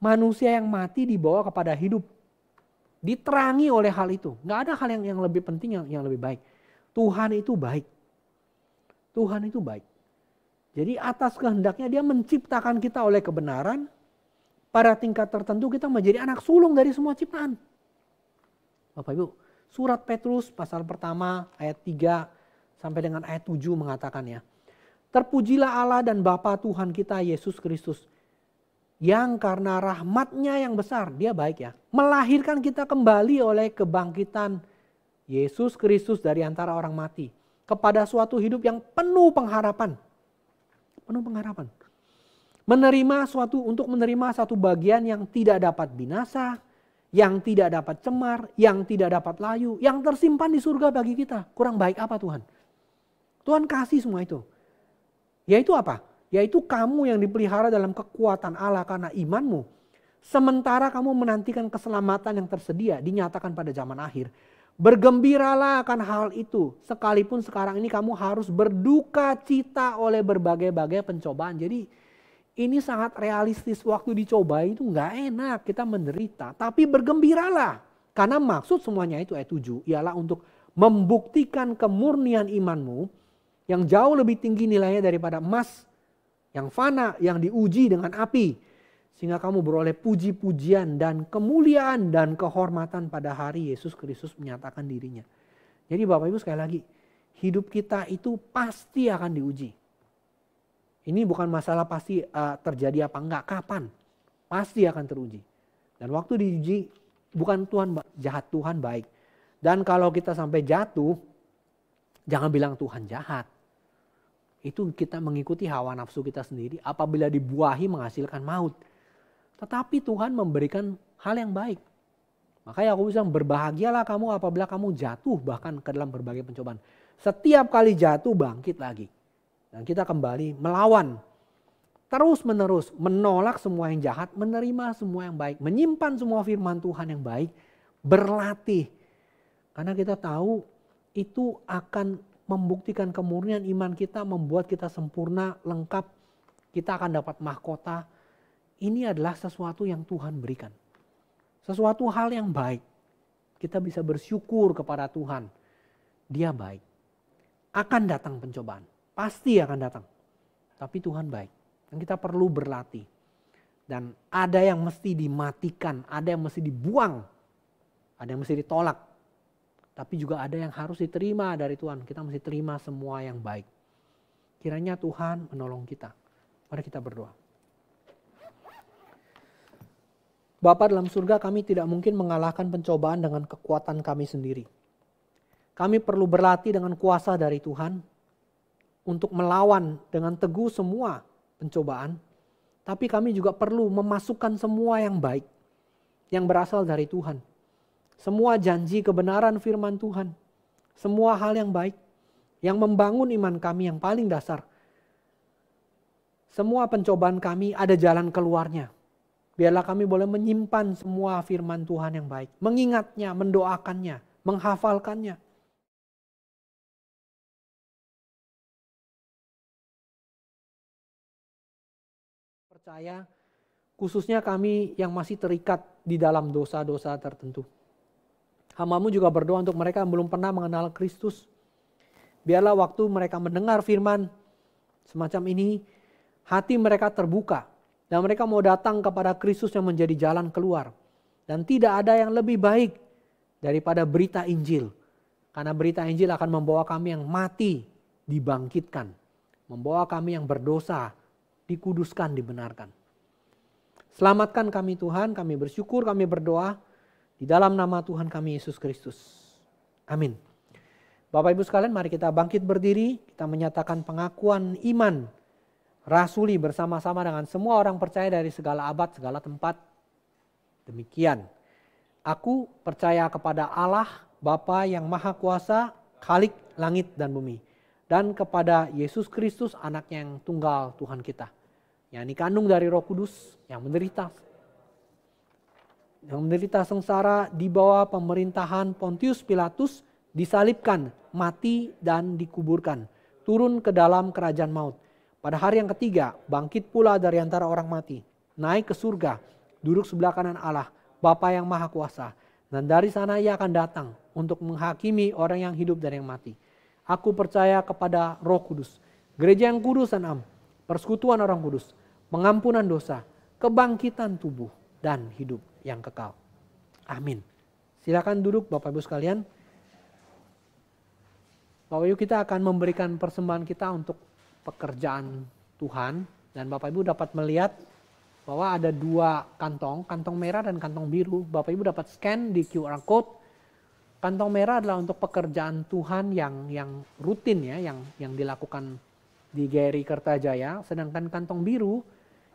Manusia yang mati dibawa kepada hidup. Diterangi oleh hal itu. Gak ada hal yang lebih penting, yang lebih baik. Tuhan itu baik. Tuhan itu baik. Jadi atas kehendaknya dia menciptakan kita oleh kebenaran. Pada tingkat tertentu kita menjadi anak sulung dari semua ciptaan. Bapak Ibu, surat Petrus pasal pertama ayat 3 sampai dengan ayat 7 mengatakan ya. Terpujilah Allah dan Bapa Tuhan kita Yesus Kristus. Yang karena rahmat-Nya yang besar, dia baik ya. Melahirkan kita kembali oleh kebangkitan Yesus Kristus dari antara orang mati. Kepada suatu hidup yang penuh pengharapan. Penuh pengharapan. Untuk menerima satu bagian yang tidak dapat binasa, yang tidak dapat cemar, yang tidak dapat layu, yang tersimpan di surga bagi kita. Kurang baik apa Tuhan? Tuhan kasih semua itu. Yaitu apa? Yaitu kamu yang dipelihara dalam kekuatan Allah karena imanmu. Sementara kamu menantikan keselamatan yang tersedia dinyatakan pada zaman akhir. Bergembiralah akan hal itu. Sekalipun sekarang ini kamu harus berduka cita oleh berbagai-bagai pencobaan. Jadi ini sangat realistis, waktu dicoba itu gak enak, kita menderita. Tapi bergembiralah. Karena maksud semuanya itu ayat 7 ialah untuk membuktikan kemurnian imanmu yang jauh lebih tinggi nilainya daripada emas yang fana, yang diuji dengan api. Sehingga kamu beroleh puji-pujian dan kemuliaan dan kehormatan pada hari Yesus Kristus menyatakan dirinya. Jadi Bapak Ibu sekali lagi, hidup kita itu pasti akan diuji. Ini bukan masalah pasti terjadi apa enggak, kapan. Pasti akan teruji. Dan waktu diuji, bukan Tuhan jahat, Tuhan baik. Dan kalau kita sampai jatuh, jangan bilang Tuhan jahat. Itu kita mengikuti hawa nafsu kita sendiri apabila dibuahi menghasilkan maut. Tetapi Tuhan memberikan hal yang baik. Makanya aku bilang berbahagialah kamu apabila kamu jatuh bahkan ke dalam berbagai pencobaan. Setiap kali jatuh bangkit lagi. Dan kita kembali melawan. Terus menerus menolak semua yang jahat, menerima semua yang baik. Menyimpan semua firman Tuhan yang baik. Berlatih. Karena kita tahu itu akan membuktikan kemurnian iman kita, membuat kita sempurna, lengkap. Kita akan dapat mahkota. Ini adalah sesuatu yang Tuhan berikan. Sesuatu hal yang baik. Kita bisa bersyukur kepada Tuhan. Dia baik. Akan datang pencobaan. Pasti akan datang. Tapi Tuhan baik. Dan kita perlu berlatih. Dan ada yang mesti dimatikan. Ada yang mesti dibuang. Ada yang mesti ditolak. Tapi juga ada yang harus diterima dari Tuhan. Kita mesti terima semua yang baik. Kiranya Tuhan menolong kita. Mari kita berdoa. Bapa dalam surga, kami tidak mungkin mengalahkan pencobaan dengan kekuatan kami sendiri. Kami perlu berlatih dengan kuasa dari Tuhan untuk melawan dengan teguh semua pencobaan. Tapi kami juga perlu memasukkan semua yang baik yang berasal dari Tuhan. Semua janji kebenaran firman Tuhan. Semua hal yang baik yang membangun iman kami yang paling dasar. Semua pencobaan kami ada jalan keluarnya. Biarlah kami boleh menyimpan semua firman Tuhan yang baik. Mengingatnya, mendoakannya, menghafalkannya. Percaya, khususnya kami yang masih terikat di dalam dosa-dosa tertentu. Hamba-Mu juga berdoa untuk mereka yang belum pernah mengenal Kristus. Biarlah waktu mereka mendengar firman semacam ini, hati mereka terbuka. Dan mereka mau datang kepada Kristus yang menjadi jalan keluar. Dan tidak ada yang lebih baik daripada berita Injil. Karena berita Injil akan membawa kami yang mati dibangkitkan. Membawa kami yang berdosa dikuduskan, dibenarkan. Selamatkan kami Tuhan, kami bersyukur, kami berdoa. Di dalam nama Tuhan kami Yesus Kristus. Amin. Bapak Ibu sekalian, mari kita bangkit berdiri. Kita menyatakan pengakuan iman rasuli bersama-sama dengan semua orang percaya dari segala abad, segala tempat. Demikian. Aku percaya kepada Allah, Bapa yang Maha Kuasa, Khalik langit dan bumi. Dan kepada Yesus Kristus, anaknya yang tunggal Tuhan kita. Yang dikandung dari Roh Kudus, yang menderita sengsara di bawah pemerintahan Pontius Pilatus, disalibkan, mati dan dikuburkan. Turun ke dalam kerajaan maut. Pada hari yang ketiga, bangkit pula dari antara orang mati, naik ke surga, duduk sebelah kanan Allah, Bapa yang Maha Kuasa. Dan dari sana ia akan datang untuk menghakimi orang yang hidup dan yang mati. Aku percaya kepada Roh Kudus, gereja yang kudus dan am, persekutuan orang kudus, pengampunan dosa, kebangkitan tubuh, dan hidup yang kekal. Amin. Silakan duduk Bapak Ibu sekalian. Bapak Ibu, kita akan memberikan persembahan kita untuk pekerjaan Tuhan, dan Bapak Ibu dapat melihat bahwa ada dua kantong merah dan kantong biru. Bapak Ibu dapat scan di QR code. Kantong merah adalah untuk pekerjaan Tuhan yang rutin ya, yang dilakukan di GRI Kertajaya. Sedangkan kantong biru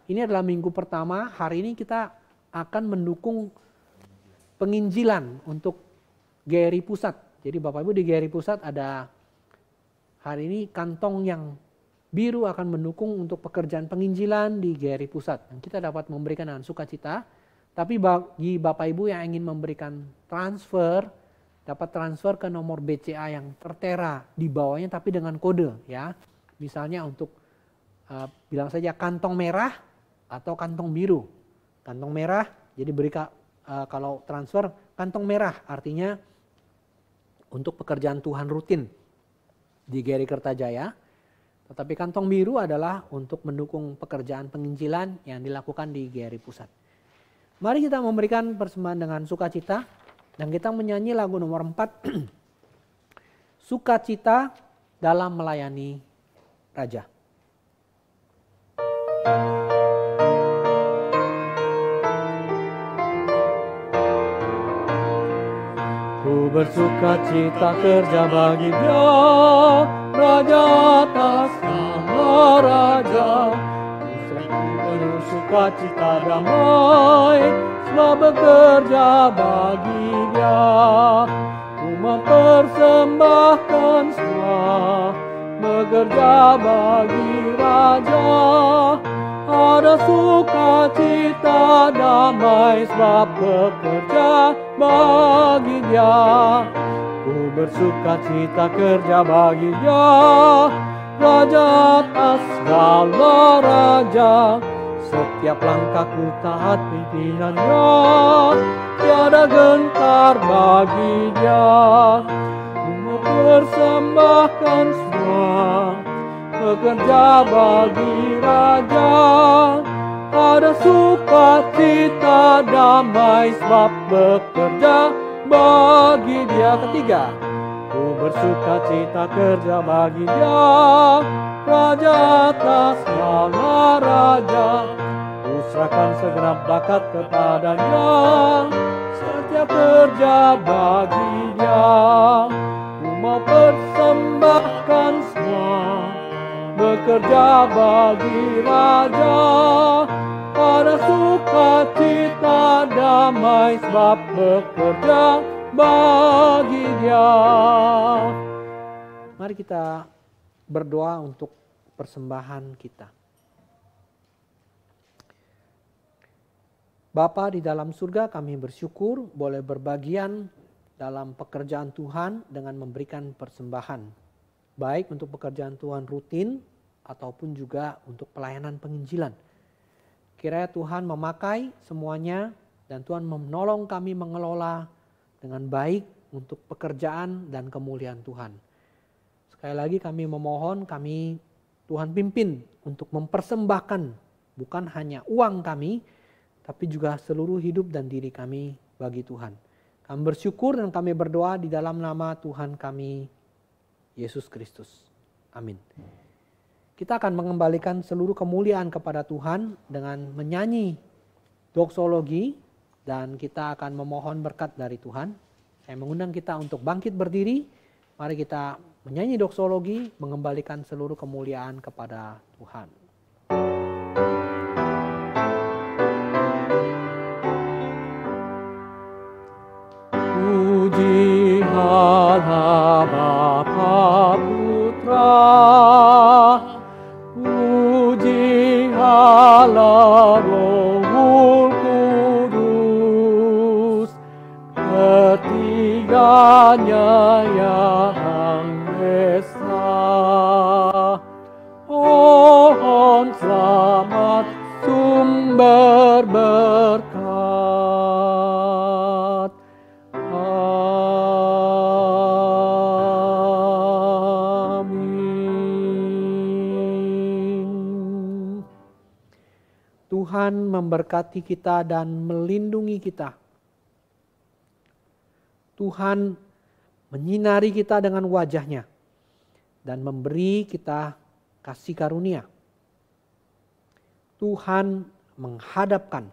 ini adalah minggu pertama. Hari ini kita akan mendukung penginjilan untuk GRI Pusat. Jadi Bapak Ibu di GRI Pusat ada hari ini kantong yang biru akan mendukung untuk pekerjaan penginjilan di GRI Pusat. Dan kita dapat memberikan dengan sukacita. Tapi bagi Bapak Ibu yang ingin memberikan transfer, dapat transfer ke nomor BCA yang tertera di bawahnya tapi dengan kode ya. Misalnya untuk bilang saja kantong merah atau kantong biru. Kantong merah, jadi kalau transfer kantong merah artinya untuk pekerjaan Tuhan rutin di GRI Kertajaya. Tetapi kantong biru adalah untuk mendukung pekerjaan penginjilan yang dilakukan di GRI Pusat. Mari kita memberikan persembahan dengan sukacita dan kita menyanyi lagu nomor 4. Sukacita dalam melayani Raja. Ku bersuka cita kerja bagi Dia, Raja atas segala raja. Ku penuh sukacita damai, sebab bekerja bagi Dia. Ku mempersembahkan semua, bekerja bagi Raja. Ada sukacita damai, sebab bekerja bagi Dia. Ku bersukacita kerja bagi Dia, Raja atas segala raja. Setiap langkahku taat pimpinannya, tiada gentar bagi Dia. Ku mempersembahkan semua, bekerja bagi Raja. Ada sukacita damai, sebab bekerja bagi Dia. Ketiga, ku bersukacita kerja bagi Dia, Raja atas segala raja. Ku serahkan segenap bakat kepadanya, setiap kerja bagi Dia. Ku mau persembahkan semua, bekerja bagi Raja. Ada sukacita damai, sebab bekerja bagi Dia. Mari kita berdoa untuk persembahan kita. Bapa di dalam surga, kami bersyukur boleh berbagian dalam pekerjaan Tuhan dengan memberikan persembahan. Baik untuk pekerjaan Tuhan rutin ataupun juga untuk pelayanan penginjilan. Kiranya Tuhan memakai semuanya dan Tuhan menolong kami mengelola dengan baik untuk pekerjaan dan kemuliaan Tuhan. Sekali lagi kami memohon, kami Tuhan pimpin untuk mempersembahkan bukan hanya uang kami, tapi juga seluruh hidup dan diri kami bagi Tuhan. Kami bersyukur dan kami berdoa di dalam nama Tuhan kami, Yesus Kristus. Amin. Kita akan mengembalikan seluruh kemuliaan kepada Tuhan dengan menyanyi doksologi dan kita akan memohon berkat dari Tuhan. Saya mengundang kita untuk bangkit berdiri. Mari kita menyanyi doksologi, mengembalikan seluruh kemuliaan kepada Tuhan. Puji Allah Bapa Putra, puji Allah Roh Kudus, ketiganya yang esa. Mohon selamat sumber berkat. Amin. Tuhan memberkati kita dan melindungi kita. Tuhan menyinari kita dengan wajah-Nya dan memberi kita kasih karunia. Tuhan menghadapkan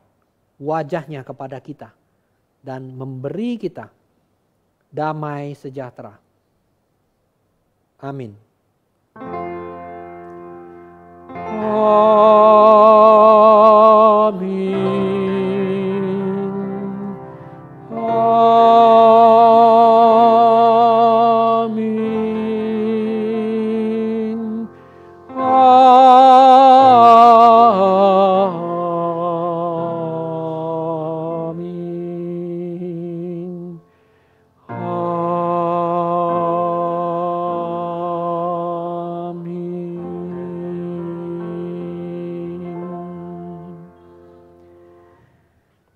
wajah-Nya kepada kita dan memberi kita damai sejahtera. Amin.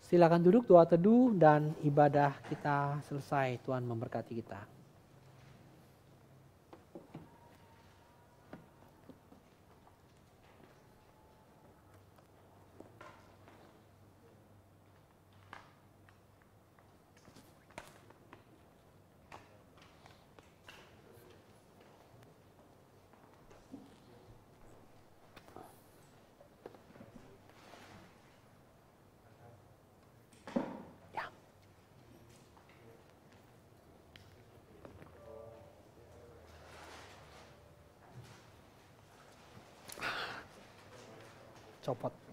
Silakan duduk, doa teduh dan ibadah kita selesai. Tuhan memberkati kita. copot.